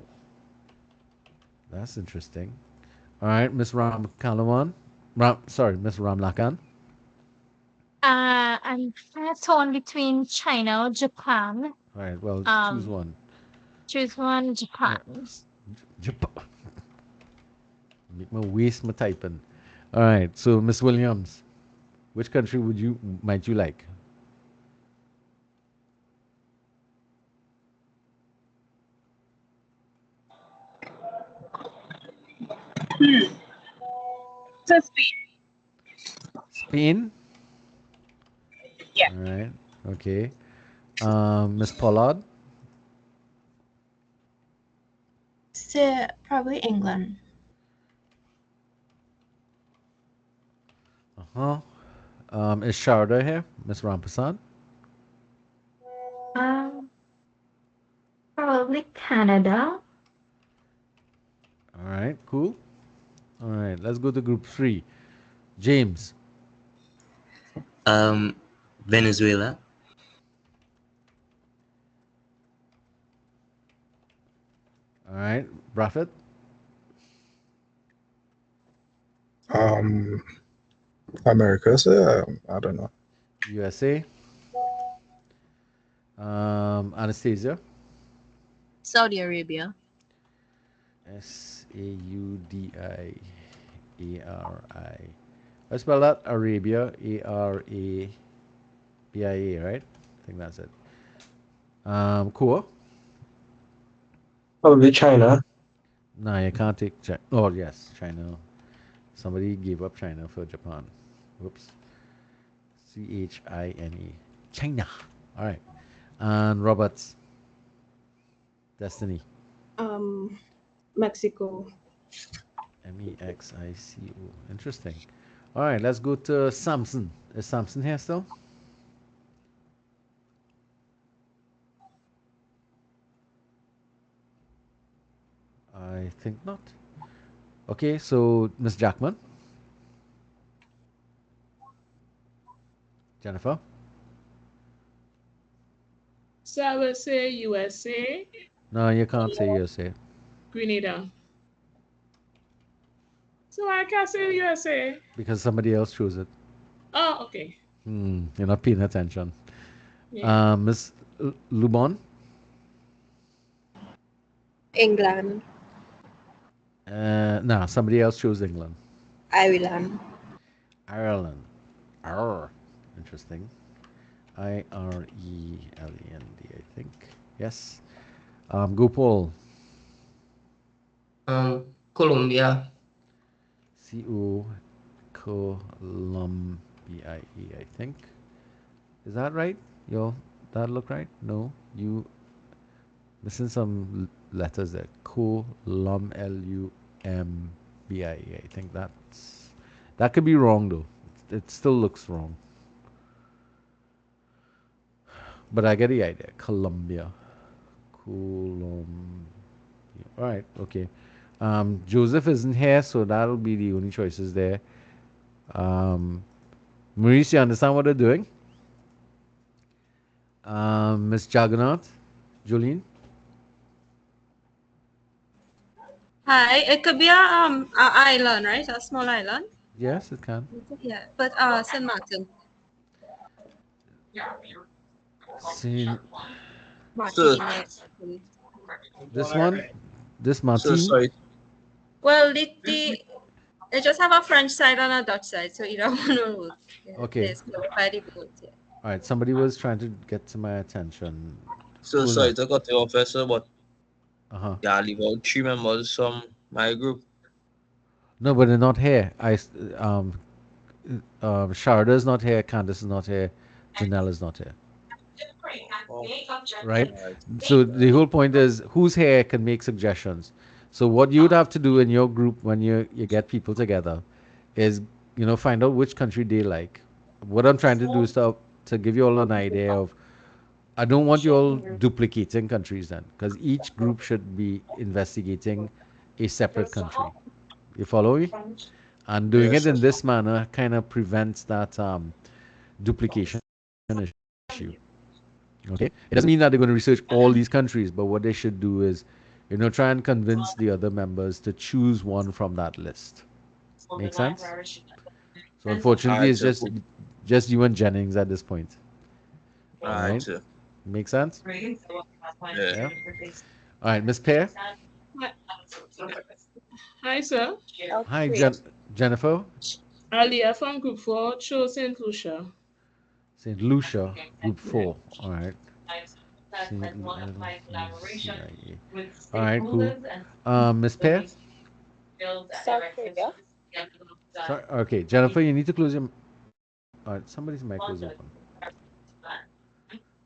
That's interesting. All right, Miss Ram Kalawan. Miss Ram Lakan. I'm kind of torn between China or Japan. All right, well, choose one. Choose one, Japan. Japan. Make me waste my typing. All right, so Miss Williams, which country might you like? So Spain. Spain. Yeah. All right. Okay. Miss Pollard. So probably England. Uh-huh. Is Sharda here? Miss Rampasan? Probably Canada. All right, cool. All right, let's go to group 3. James. Venezuela. All right, Braffett. America, so I don't know. USA. Anastasia. Saudi Arabia. Saudiari. I spell that Arabia. Arabia, right? I think that's it. Cool. Probably China. No, you can't take China. Oh, yes, China. Somebody gave up China for Japan. Whoops. Chine. China. All right. And Roberts. Destiny. Mexico. Mexico. Interesting. All right, let's go to Samson. Is Samson here still? I think not. Okay, so Miss Jackman. Jennifer. So I will say USA, No, you can't say USA. Grenada. So I can't say USA. Because somebody else chose it. Oh, okay. You're not paying attention. Yeah. Miss Lubon. England. No, somebody else chose England. Ireland. Ireland. Interesting. Ireland, I think. Yes. Go Paul. Colombia. Colombia, I think. Is that right? That look right? No, you missing some letters there. Columbia. I think that could be wrong though. It still looks wrong. But I get the idea. Columbia. Columbia. All right. Okay. Joseph isn't here, so that'll be the only choices there. Maurice, you understand what they're doing? Miss Juggernaut, Jolene. Hi, it could be a island, right? A small island. Yes, it can. Yeah, but Saint Martin. See, Sir, Martin. this one, this sir, Martin. sorry. Well, they just have a French side and a Dutch side, so either one will work. Yeah, Okay. there's by the boat. Yeah. All right. Somebody was trying to get to my attention. Sir, Who's sorry that? to cut you off, sir, but Uh-huh. yeah, I leave out 3 members from my group. No, but they're not here. Sharda's not here. Candace is not here. Janelle is not here. Oh, Right? alright. So the whole point is who's here can make suggestions. So what you would have to do in your group when you get people together is find out which country they like. What I'm trying to do is to give you all an idea of I don't want you all duplicating countries then because each group should be investigating a separate country. You follow me? And doing Yes, it sir. in this manner kind of prevents that duplication issue. Okay, it doesn't mean that they're going to research all these countries, but what they should do is, try and convince the other members to choose one from that list. Make sense? So unfortunately, Alright, it's sir. just you and Jennings at this point. All Alright, right, sir. make sense? Yeah. Yeah. All right, Miss Pear. Hi, sir. Hi, Jennifer. Alia from Group 4, chose St. Lucia. St. Lucia, Group 4. All right. St. Lucia. All right, cool. Miss Pear. South Korea. Sorry, okay, Jennifer, you need to close your. All right, somebody's mic was open.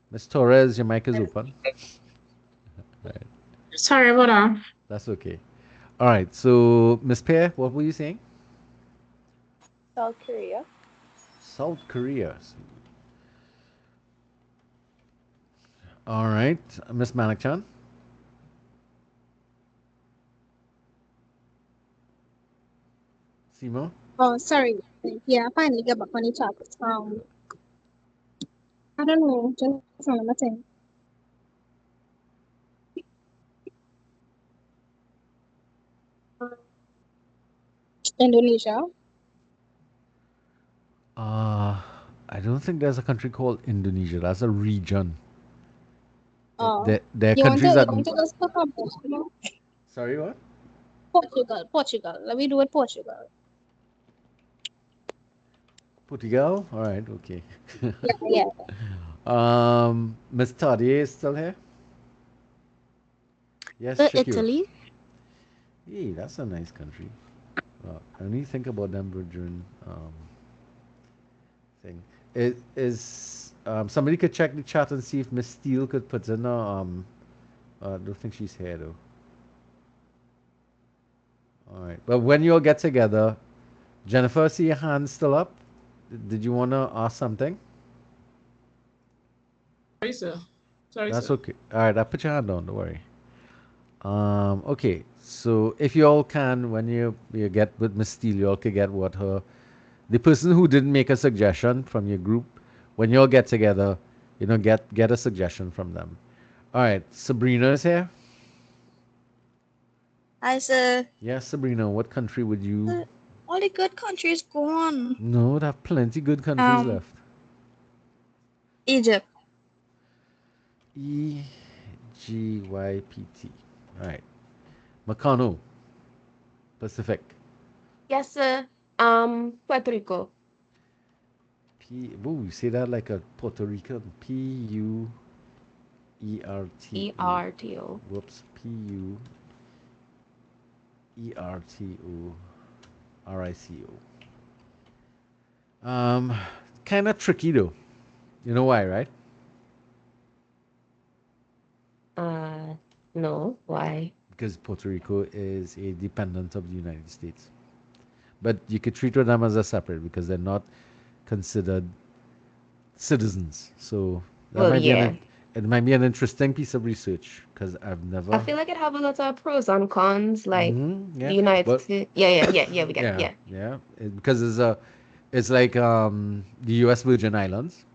Miss Torres, your mic is open. Right. Sorry about that. That's okay. All right, so Miss Pear, what were you saying? South Korea. South Korea. All right, Miss Manakchan. Simo. Oh, sorry. Yeah, I finally get back on the chat. I don't know, just another thing. Indonesia. I don't think there's a country called Indonesia. That's a region. Oh, There are you want countries to that. you want to just look up Portugal? Sorry, what? Portugal. Let me do it Portugal. Portugal. All right, okay. Yeah. Miss Tadier is still here. Yes, Shakir. Italy. Hey, that's a nice country. I only think about them during thing. Somebody could check the chat and see if Miss Steele could put in a I don't think she's here though. All right, but when you all get together, Jennifer, see your hand still up. Did you want to ask something? Sorry, sir. Sorry, That's sir. okay. All right, I put your hand down. Don't worry. Okay, so if you all can, when you get with Miss Steele, you all can get the person who didn't make a suggestion from your group, when you all get together, get a suggestion from them. All right, Sabrina is here. Hi, sir. Yes, Sabrina, what country would you? All the good countries gone. No, there are plenty good countries left. Egypt. EGYPT. All right. Macano, Pacific. Yes, sir. Puerto Rico. You say that like a Puerto Rican. PUERT. ERTO. Whoops. PUERTORICO. Kind of tricky though. You know why, right? No. Why? Because Puerto Rico is a dependent of the United States. But you could treat them as a separate because they're not considered citizens. So that Well, might be yeah. it might be an interesting piece of research because I've I never. feel like it have a lot of pros and cons. Like Yeah, the United but States. Yeah. We get yeah, yeah. yeah, because it's like the U.S. Virgin Islands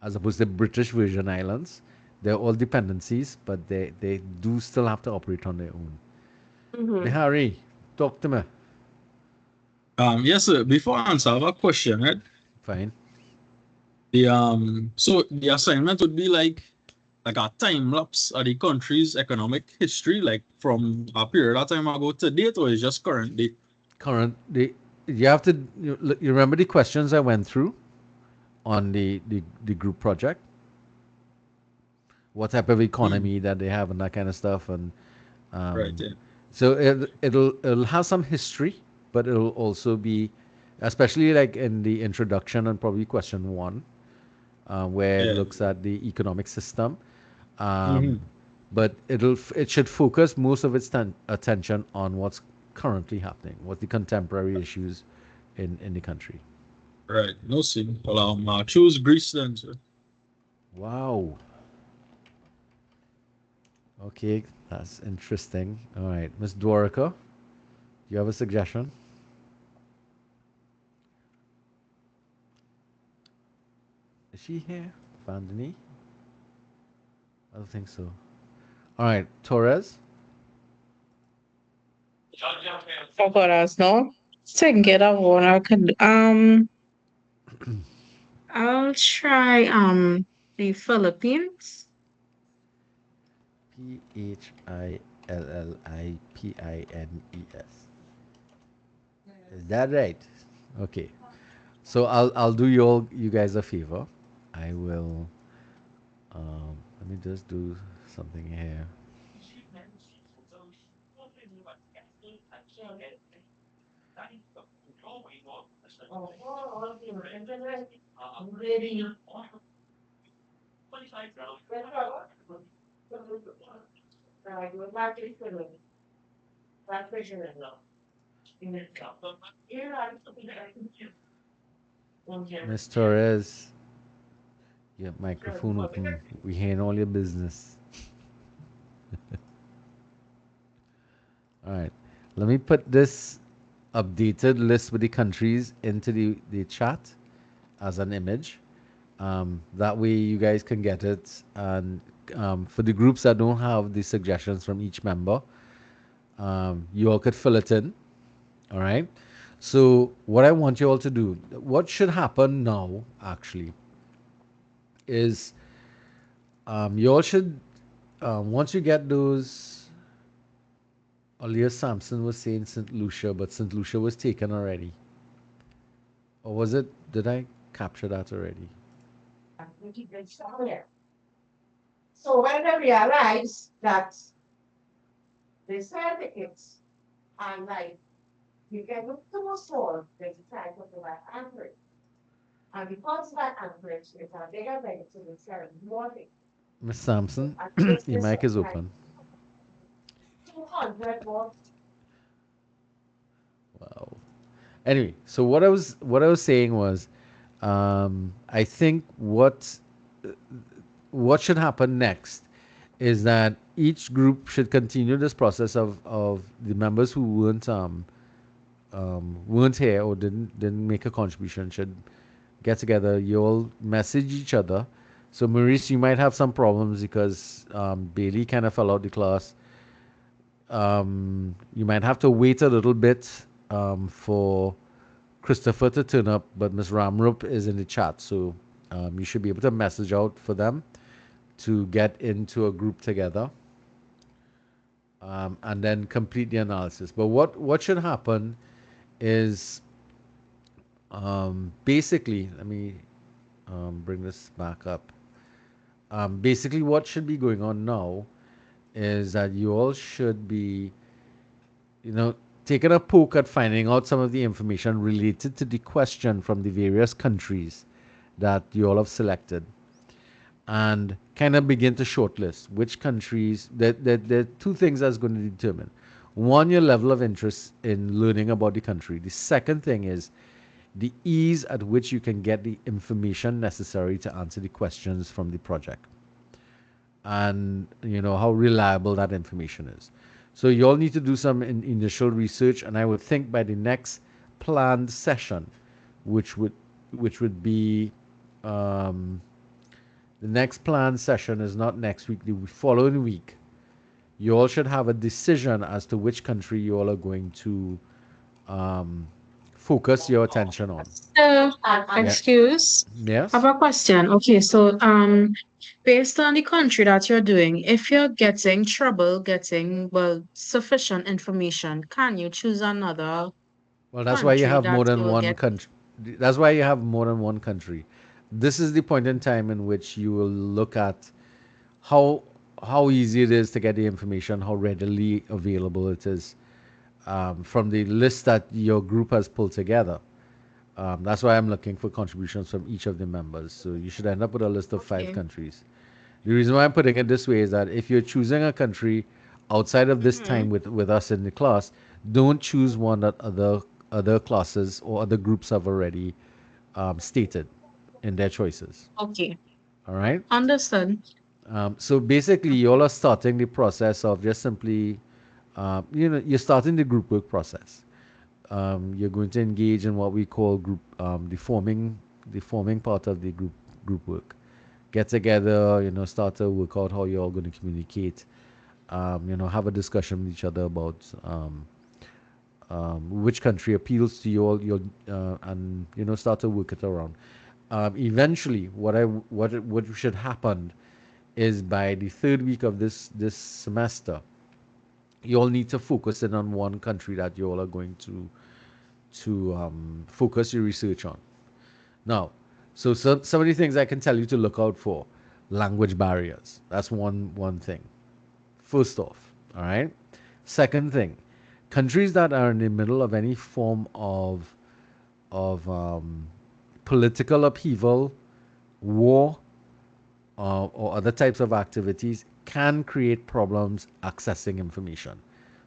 as opposed to British Virgin Islands. They're all dependencies, but they do still have to operate on their own. Harry, talk to me. Yes, sir. Before I answer, I have a question, right? Fine. So the assignment would be like a time lapse of the country's economic history, like from a period of time ago to date, or is just current date? You have to you remember the questions I went through on the group project. What type of economy that they have and that kind of stuff, and Right. Yeah. so it'll have some history, but it'll also be, especially like in the introduction and probably question one, where it Yeah. looks at the economic system. But it should focus most of its attention on what's currently happening, what the contemporary issues in the country. Right. No sin. Well, I'll choose Greece then, sir. Wow. Okay, that's interesting. All right, Miss Dwarka, do you have a suggestion? Is she here? Vandini? I don't think so. All right, Torres. Oh God, I was no. Taking get that one. I could I'll try the Philippines. Phillipines. Is that right? Okay. So I'll do you guys a favor. I will let me just do something here. Miss Torres, your microphone open. We hearing all your business. All right. Let me put this updated list with the countries into the chat as an image. That way you guys can get it. And for the groups that don't have the suggestions from each member, you all could fill it in. All right. So what I want you all to do, what should happen now actually, is you all should once you get those. Earlier Samson was saying St. Lucia, but St. Lucia was taken already. Or was it? Did I capture that already? So when they realized that the certificates are like, you can look to a source, they decide to provide Anchorage. And because that Anchorage is a bigger benefit to the certain morning. Miss Sampson, And this your is mic is like open. 200 more. Wow. Anyway, so what I was saying was, I think what should happen next is that each group should continue this process of the members who weren't here or didn't make a contribution should get together. You all message each other. So Maurice, you might have some problems because Bailey kind of fell out the class. You might have to wait a little bit for Christopher to turn up, but Miss Ramrup is in the chat, so you should be able to message out for them to get into a group together and then complete the analysis. But what should happen is basically, let me bring this back up. Basically, what should be going on now is that you all should be, taking a poke at finding out some of the information related to the question from the various countries that you all have selected, and kind of begin to shortlist which countries. There are two things that's going to determine. One, your level of interest in learning about the country. The second thing is the ease at which you can get the information necessary to answer the questions from the project, and how reliable that information is. So you all need to do some initial research, and I would think by the next planned session, which would be um, the next planned session is not next week, the following week. You all should have a decision as to which country you all are going to um, focus your attention on. Yeah. Excuse. Yes. I have a question. Okay, so based on the country that you're doing, if you're getting trouble getting sufficient information, can you choose another Well, that's why you country have more that than will one get? country. That's why you have more than one country. This is the point in time in which you will look at how how easy it is to get the information, how readily available it is from the list that your group has pulled together. That's why I'm looking for contributions from each of the members. So you should end up with a list of 5 countries. The reason why I'm putting it this way is that if you're choosing a country outside of this time with us in the class, don't choose one that other classes or other groups have already stated in their choices. Okay, All right. understood. So basically, you all are starting the process of just simply, you're starting the group work process. You're going to engage in what we call group, the forming part of the group work. Get together, start to work out how you're all going to communicate. Have a discussion with each other about which country appeals to you all, and start to work it around. Eventually, what should happen is by the third week of this semester, you all need to focus in on one country that you all are going to focus your research on. Now, so some of the things I can tell you to look out for: language barriers. That's one thing. First off, all right. Second thing, countries that are in the middle of any form of political upheaval, war, or other types of activities can create problems accessing information.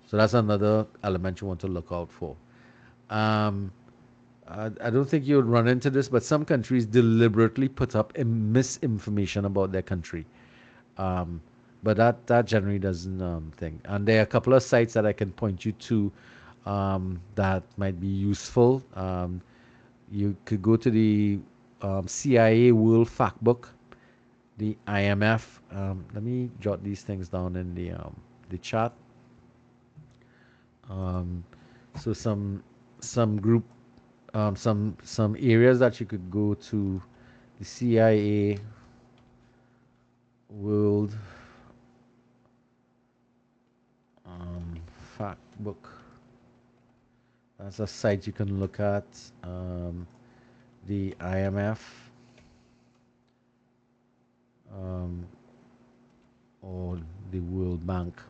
So that's another element you want to look out for. Um, I don't think you would run into this, but some countries deliberately put up misinformation about their country. Um, but that generally doesn't thing. And there are a couple of sites that I can point you to that might be useful. You could go to the CIA World Factbook, the IMF. Let me jot these things down in the chat. So some group some areas that you could go to: the CIA World Fact Book. That's a site you can look at. The IMF or the World Bank.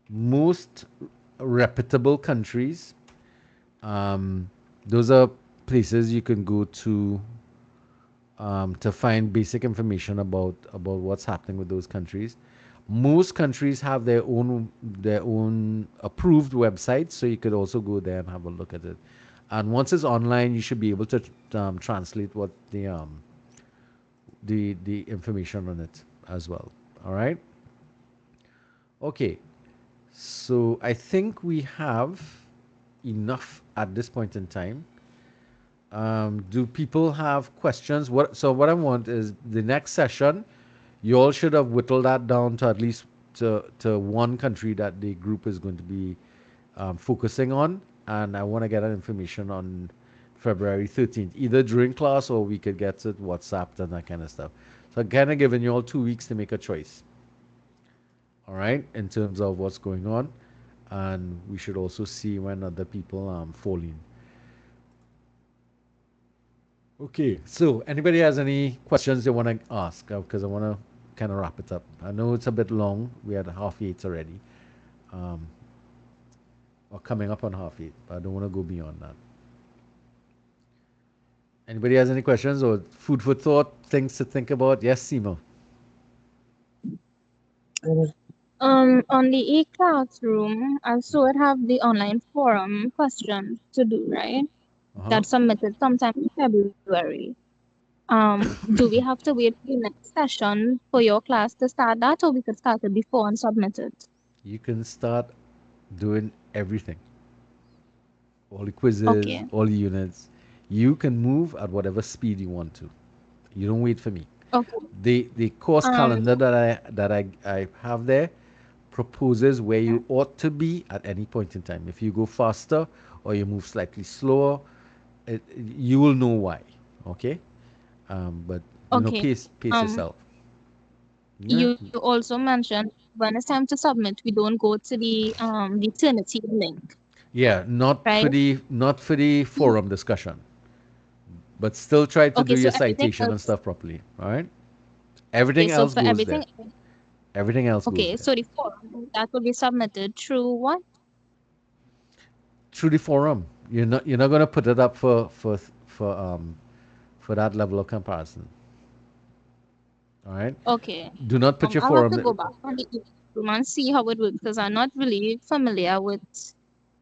Most reputable countries, those are places you can go to find basic information about what's happening with those countries. Most countries have their own approved websites, so you could also go there and have a look at it. And once it's online, you should be able to translate what the information on it as well. All right. Okay. So I think we have enough at this point in time. Do people have questions? What I want is the next session, you all should have whittled that down to at least to one country that the group is going to be focusing on, and I want to get that information on February 13th, either during class or we could get it WhatsApped and that kind of stuff. So I'm kind of giving you all 2 weeks to make a choice. All right, in terms of what's going on, and we should also see when other people fall in. Okay, so anybody has any questions they want to ask? Because I want to kind of wrap it up. I know it's a bit long. We had 8:30 already, or coming up on 8:30, but I don't want to go beyond that. Anybody has any questions or food for thought, things to think about? Yes, Simo. On the e-classroom, I saw it have the online forum question to do, right? That submitted sometime in February. Do we have to wait for the next session for your class to start that, or we could start it before and submit it? You can start doing everything. All the quizzes, Okay. all the units. You can move at whatever speed you want to. You don't wait for me. Okay. The course calendar that I have there proposes where you ought to be at any point in time. If you go faster or you move slightly slower, you will know why. Okay, but Okay. pace yourself. You also mentioned when it's time to submit, we don't go to the Eternity link. Yeah, not for the forum discussion, but still try to do Okay, so your everything citation and else. stuff properly. All right. Everything Okay, so else for goes there. everything. Everything else goes Okay, there. so the form that will be submitted through what? Through the forum. You're not going to put it up for that level of comparison. All right. Okay. Do not put your I'll have forum. to go back on the room and see how it works because I'm not really familiar with.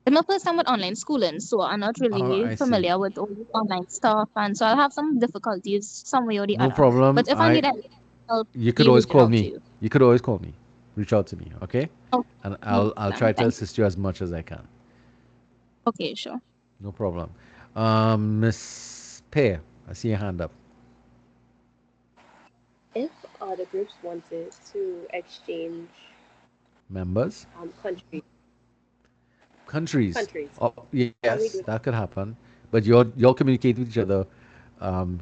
It's my first time with online schooling, so I'm not really I see. familiar with all the online stuff, and so I'll have some difficulties some way or the No other. problem. But if I need any help, You could you always reach call out to me. you. You could always call me. Reach out to me, okay? Oh, And no I'll problem. try to Thank assist you as much as I can. Okay, sure. No problem. Miss Pear, I see your hand up. If the groups wanted to exchange Members? countries. Countries. Countries. Oh, Can we yes, do that could happen. But you'll communicate with each other. Um,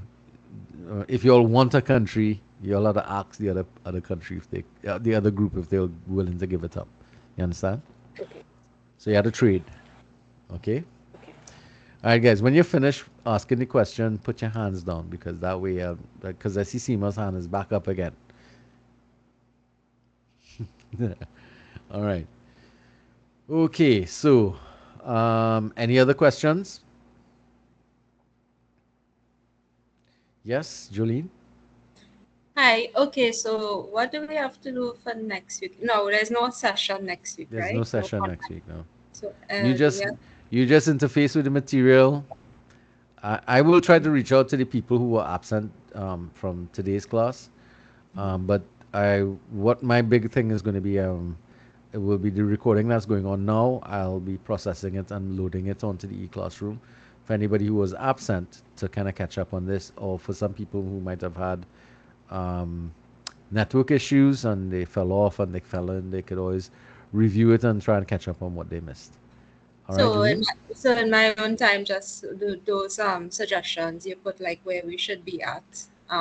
if you all want a country, you'll have to ask the other country if the other group if they're willing to give it up. You understand? Okay. So you have to trade. Okay. All right, guys. When you're finished asking the question, put your hands down because that way, because I see Seema's hand is back up again. All right. Okay. So, any other questions? Yes, Jolene. Hi. Okay. So what do we have to do for next week? No, there's no session next week, There's right? no session next week. No. So You do just we have- you just interface with the material. I will try to reach out to the people who were absent from today's class, but what my big thing is going to be it will be the recording that's going on now. I'll be processing it and loading it onto the e-classroom for anybody who was absent to kind of catch up on this, or for some people who might have had network issues and they fell off and they fell in. They could always review it and try and catch up on what they missed. All right, Julie? So in my own time, just do those suggestions you put like where we should be at.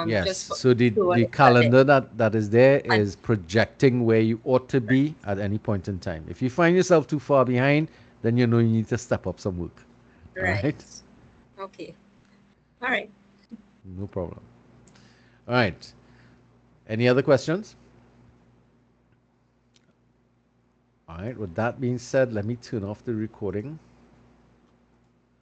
Yes. Just So the calendar that is there is projecting where you ought to be at any point in time. If you find yourself too far behind, then you know you need to step up some work. Right. All right. Okay. All right. No problem. All right. Any other questions? All right. With that being said, let me turn off the recording.